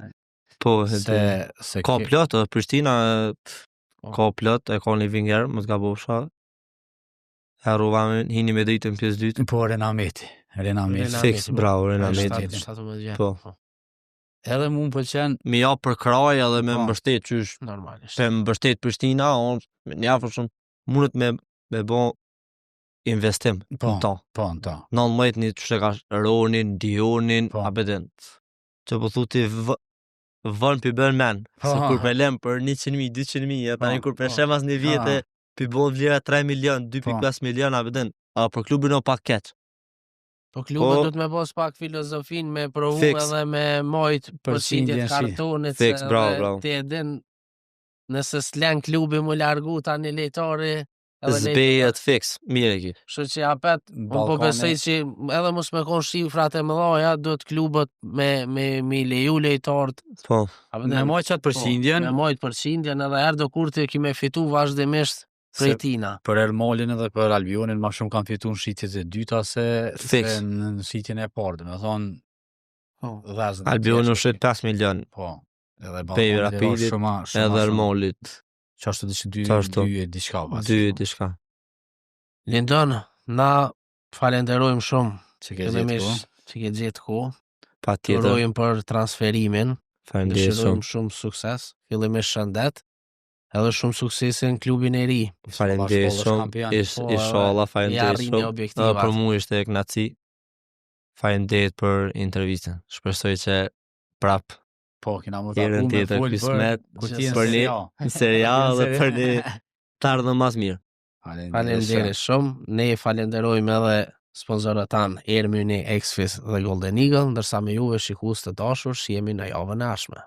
C: Po,
B: Se
C: ka plot, edhe Prishtina
A: Po.
C: ka plot, e ka një Vinger, më t'ka bofsha. Harrova hini me Dritën pjesë dytë.
B: po Renameti.
C: Fix, bravo, Renameti.
A: 17
C: Po.
A: vjet.
B: Edhe mu më pëlqen
C: Mi ja për kraj edhe me
B: Po.
C: mbështet qysh
A: Normalisht.
C: se mbështet Prishtina, unë një afër shumë mundet me bë investim
B: Po.
C: në ta.
B: po në ta.
C: 19 një që ka Ronin, Dionin,
B: Po.
C: a beden. Që po thuti vën për bën men,
B: Po.
C: se kur pelem për 100.000, 200.000, e tani
B: Po,
C: kur
B: po.
C: peshem as një vjetë, për bën vlera 3 milion, 2.5 milion, a beden. A për klubin o pak keq.
A: Po klubet
C: Po-
A: do të me pas pak filozofin me provu
C: Fix.
A: edhe me mojt përqindjet
B: Përqindjen,
A: kartonit
C: Fix,
A: se
C: bravo,
A: edhe
C: bravo.
A: ti e din nëse s'len klubi mu largu tani lejtari edhe
C: Zbehet fix, mirë e ki.
A: Kështu që apet, unë po
B: Ballkani-
A: besoj që edhe mos me kon shifrat e mëdha, do të klubët me leju lejtarët.
C: Po,
B: Me moj qatë përqindjen,
A: Me mojt përqindjen edhe herë do kur të kime fitu vazhdimisht prej
B: Se-
A: tina.
B: për Ermolin edhe për Albionin ma shumë kanë fitu në shqitjet e dyta se
C: Fix.
B: në shqitjen e parë, me thonë dhezën.
C: Albioni u shet 5 milion,
B: Po, edhe
C: Pej
B: Ballkani
C: Rapidit,
B: shumë
C: edhe Ermolit,
B: Qashtu që
C: Qashtu.
B: 2 e diçka pas.
C: 2 diçka.
A: Lindon, na falenderojmë shumë
B: Që ke gjithë
A: fillimisht që ke gjetë ku.
C: Pa tjetër,
A: Urojmë për transferimin.
C: faleminderit
A: Dëshirojmë
C: shumë.
A: shumë sukses. Fillimisht shëndet. Edhe shumë suksese në klubin e ri.
C: Faleminderit
B: shkolla
C: shumë.
B: shampion.
A: Po,
C: Inshallah,
A: i
C: faleminderit
A: arrini
C: shumë.
A: objektivat.
C: Edhe për mua ishte e kënaqësi. Faleminderit për intervistën. Shpresoj që prap
B: Po, kina më
C: herën
B: taku me
C: tjetër
B: fol
C: kismet
B: kur ti je në
C: për
B: Serie
C: ne
B: A.
C: në Serie A dhe për ne të ardhmë mas mirë.
A: Faleminderit shumë. Ne falenderojmë edhe sponsorët tanë Ermyni, Exfis dhe Golden Eagle, ndërsa me juve shikues të dashur, jemi në javën e ardhshme.